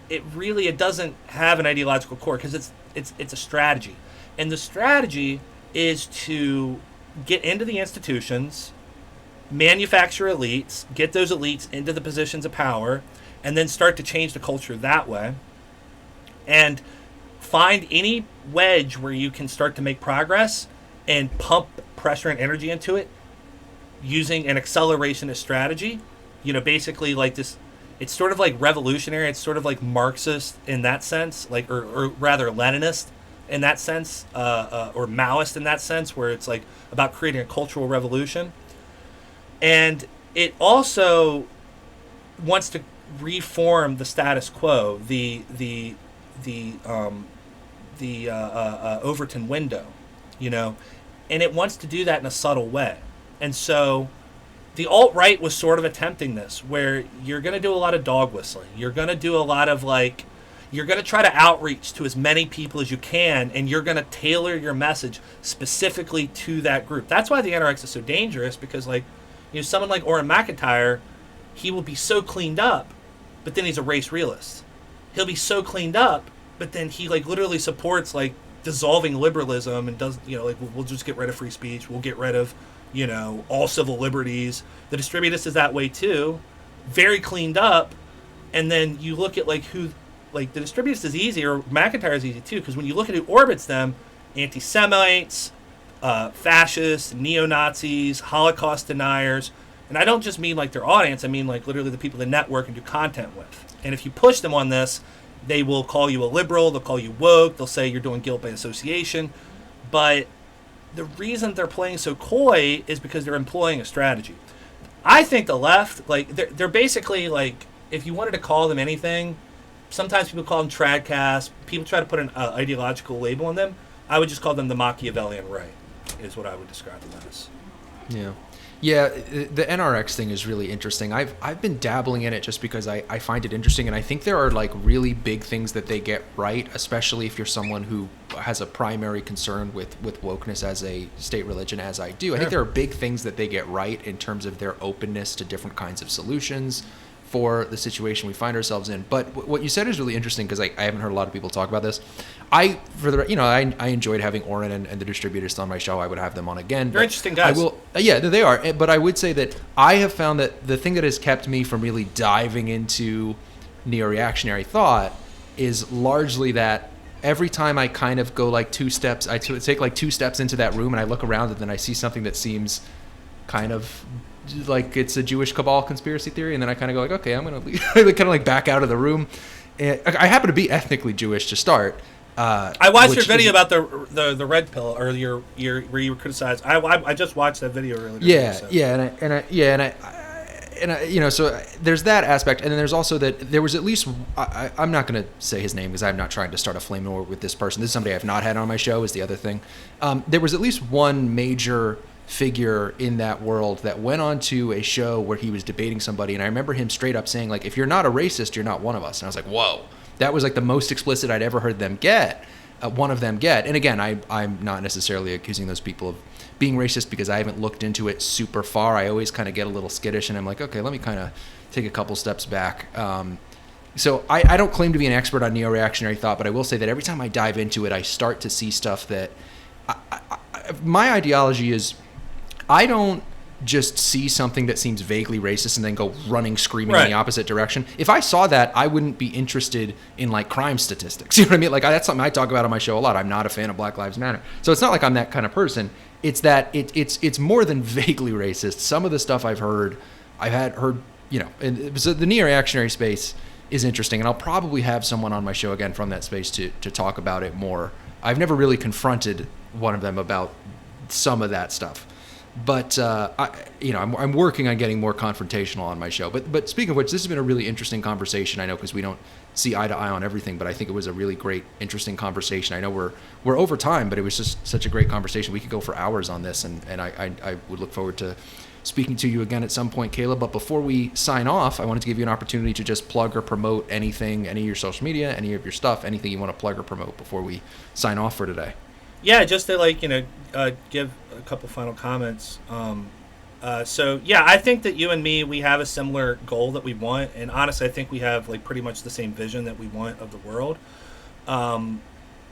it doesn't have an ideological core because it's a strategy. And the strategy is to get into the institutions, manufacture elites, get those elites into the positions of power, and then start to change the culture that way. And find any wedge where you can start to make progress and pump pressure and energy into it using an accelerationist strategy. Basically like this, it's sort of like revolutionary, it's sort of like Marxist in that sense, like or rather Leninist in that sense, or Maoist in that sense, where it's like about creating a cultural revolution. And it also wants to reform the status quo, the Overton window, and it wants to do that in a subtle way. And so the alt-right was sort of attempting this, where you're going to do a lot of dog whistling. You're going to do a lot of you're going to try to outreach to as many people as you can, and you're going to tailor your message specifically to that group. That's why the NRX is so dangerous, because someone like Orrin McIntyre, he will be so cleaned up, but then he's a race realist. He'll be so cleaned up, but then he literally supports dissolving liberalism and does we'll just get rid of free speech, we'll get rid of all civil liberties. The Distributist is that way too, very cleaned up. And then you look at who the Distributist is easy, or McIntyre is easy too, because when you look at who orbits them, anti-Semites, fascists, neo-Nazis, Holocaust deniers, and I don't just mean their audience, I mean literally the people they network and do content with. And if you push them on this, they will call you a liberal, they'll call you woke, they'll say you're doing guilt by association. But the reason they're playing so coy is because they're employing a strategy. I think the left, they're basically if you wanted to call them anything, sometimes people call them tradcast, people try to put an ideological label on them. I would just call them the Machiavellian right, is what I would describe them as. Yeah, the NRX thing is really interesting. I've been dabbling in it just because I find it interesting, and I think there are really big things that they get right, especially if you're someone who has a primary concern with wokeness as a state religion, as I do. I think there are big things that they get right in terms of their openness to different kinds of solutions for the situation we find ourselves in. But what you said is really interesting, because I haven't heard a lot of people talk about this. I enjoyed having Orrin and the Distributist on my show. I would have them on again. They're interesting guys. Yeah, they are. But I would say that I have found that the thing that has kept me from really diving into neo-reactionary thought is largely that every time I kind of go like two steps, I take like two steps into that room and I look around and then I see something that seems kind of like it's a Jewish cabal conspiracy theory, and then I kind of go like, okay, I'm gonna leave. Kind of like back out of the room. And I happen to be ethnically Jewish to start. I watched your video about the red pill, or your where you were criticized. I just watched that video earlier. So there's that aspect, and then there's also that there was at least I'm not going to say his name because I'm not trying to start a flame war with this person. This is somebody I've not had on my show. Is the other thing. There was at least one major figure in that world that went on to a show where he was debating somebody, and I remember him straight up saying, like, if you're not a racist, you're not one of us. And I was like, whoa. That was like the most explicit I'd ever heard them get, one of them get. And again, I'm not necessarily accusing those people of being racist because I haven't looked into it super far. I always kind of get a little skittish and I'm like, okay, let me kind of take a couple steps back. So I don't claim to be an expert on neo-reactionary thought, but I will say that every time I dive into it, I start to see stuff that my ideology is I don't just see something that seems vaguely racist and then go running screaming in the opposite direction. If I saw that, I wouldn't be interested in like crime statistics. You know what I mean? Like that's something I talk about on my show a lot. I'm not a fan of Black Lives Matter. So it's not like I'm that kind of person. It's that it's more than vaguely racist. Some of the stuff I've heard, and so the neo-reactionary space is interesting, and I'll probably have someone on my show again from that space to talk about it more. I've never really confronted one of them about some of that stuff. But I'm working on getting more confrontational on my show. But speaking of which, this has been a really interesting conversation. I know because we don't see eye to eye on everything, but I think it was a really great, interesting conversation. I know we're over time, but it was just such a great conversation. We could go for hours on this, and I would look forward to speaking to you again at some point, Caleb. But before we sign off, I wanted to give you an opportunity to just plug or promote anything, any of your social media, any of your stuff, anything you want to plug or promote before we sign off for today. Yeah, just to give a couple final comments. So yeah, I think that you and me, we have a similar goal that we want, and honestly, I think we have like pretty much the same vision that we want of the world. In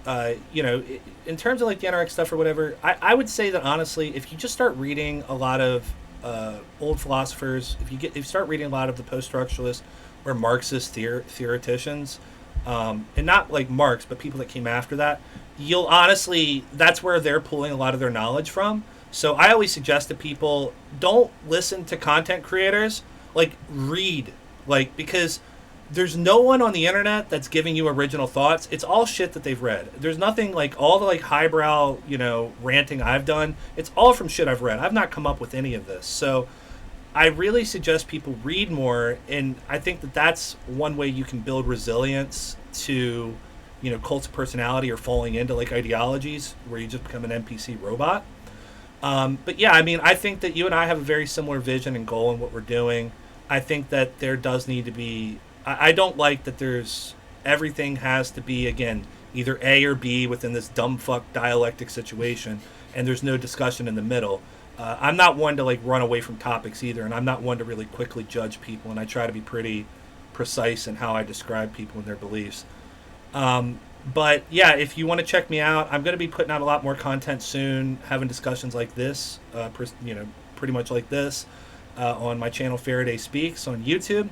terms of like the NRX stuff or whatever, I would say that honestly, if you just start reading a lot of old philosophers, if you start reading a lot of the post-structuralists or Marxist theoreticians, and not like Marx, but people that came after that, you'll honestly, that's where they're pulling a lot of their knowledge from. So I always suggest to people, don't listen to content creators, like read, because there's no one on the internet that's giving you original thoughts. It's all shit that they've read. There's nothing like all the like highbrow, ranting I've done. It's all from shit I've read. I've not come up with any of this. So I really suggest people read more, and I think that that's one way you can build resilience to, cults of personality or falling into like ideologies where you just become an NPC robot. But yeah, I think that you and I have a very similar vision and goal in what we're doing. I think that there does need to be, I don't like that everything has to be, again, either A or B within this dumb fuck dialectic situation, and there's no discussion in the middle. I'm not one to like run away from topics either, and I'm not one to really quickly judge people, and I try to be pretty precise in how I describe people and their beliefs. But yeah, if you want to check me out, I'm going to be putting out a lot more content soon, having discussions like this, pretty much like this, on my channel Faraday Speaks on YouTube.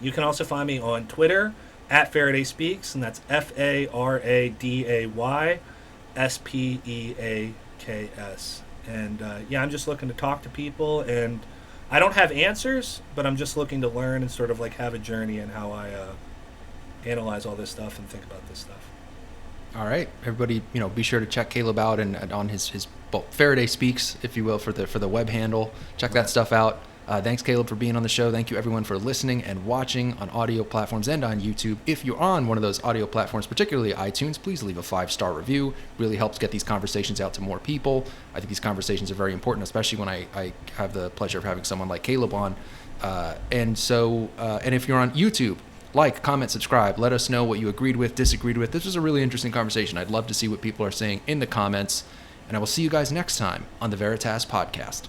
You can also find me on Twitter at Faraday Speaks, and that's FARADAYSPEAKS. And I'm just looking to talk to people, and I don't have answers, but I'm just looking to learn and sort of like have a journey in how I analyze all this stuff and think about this stuff. All right, everybody, be sure to check Caleb out and on his Faraday Speaks, if you will, for the web handle. Check that stuff out. Thanks, Caleb, for being on the show. Thank you, everyone, for listening and watching on audio platforms and on YouTube. If you're on one of those audio platforms, particularly iTunes, please leave a 5-star review. Really helps get these conversations out to more people. I think these conversations are very important, especially when I have the pleasure of having someone like Caleb on. And if you're on YouTube, like, comment, subscribe. Let us know what you agreed with, disagreed with. This was a really interesting conversation. I'd love to see what people are saying in the comments. And I will see you guys next time on the Veritas Podcast.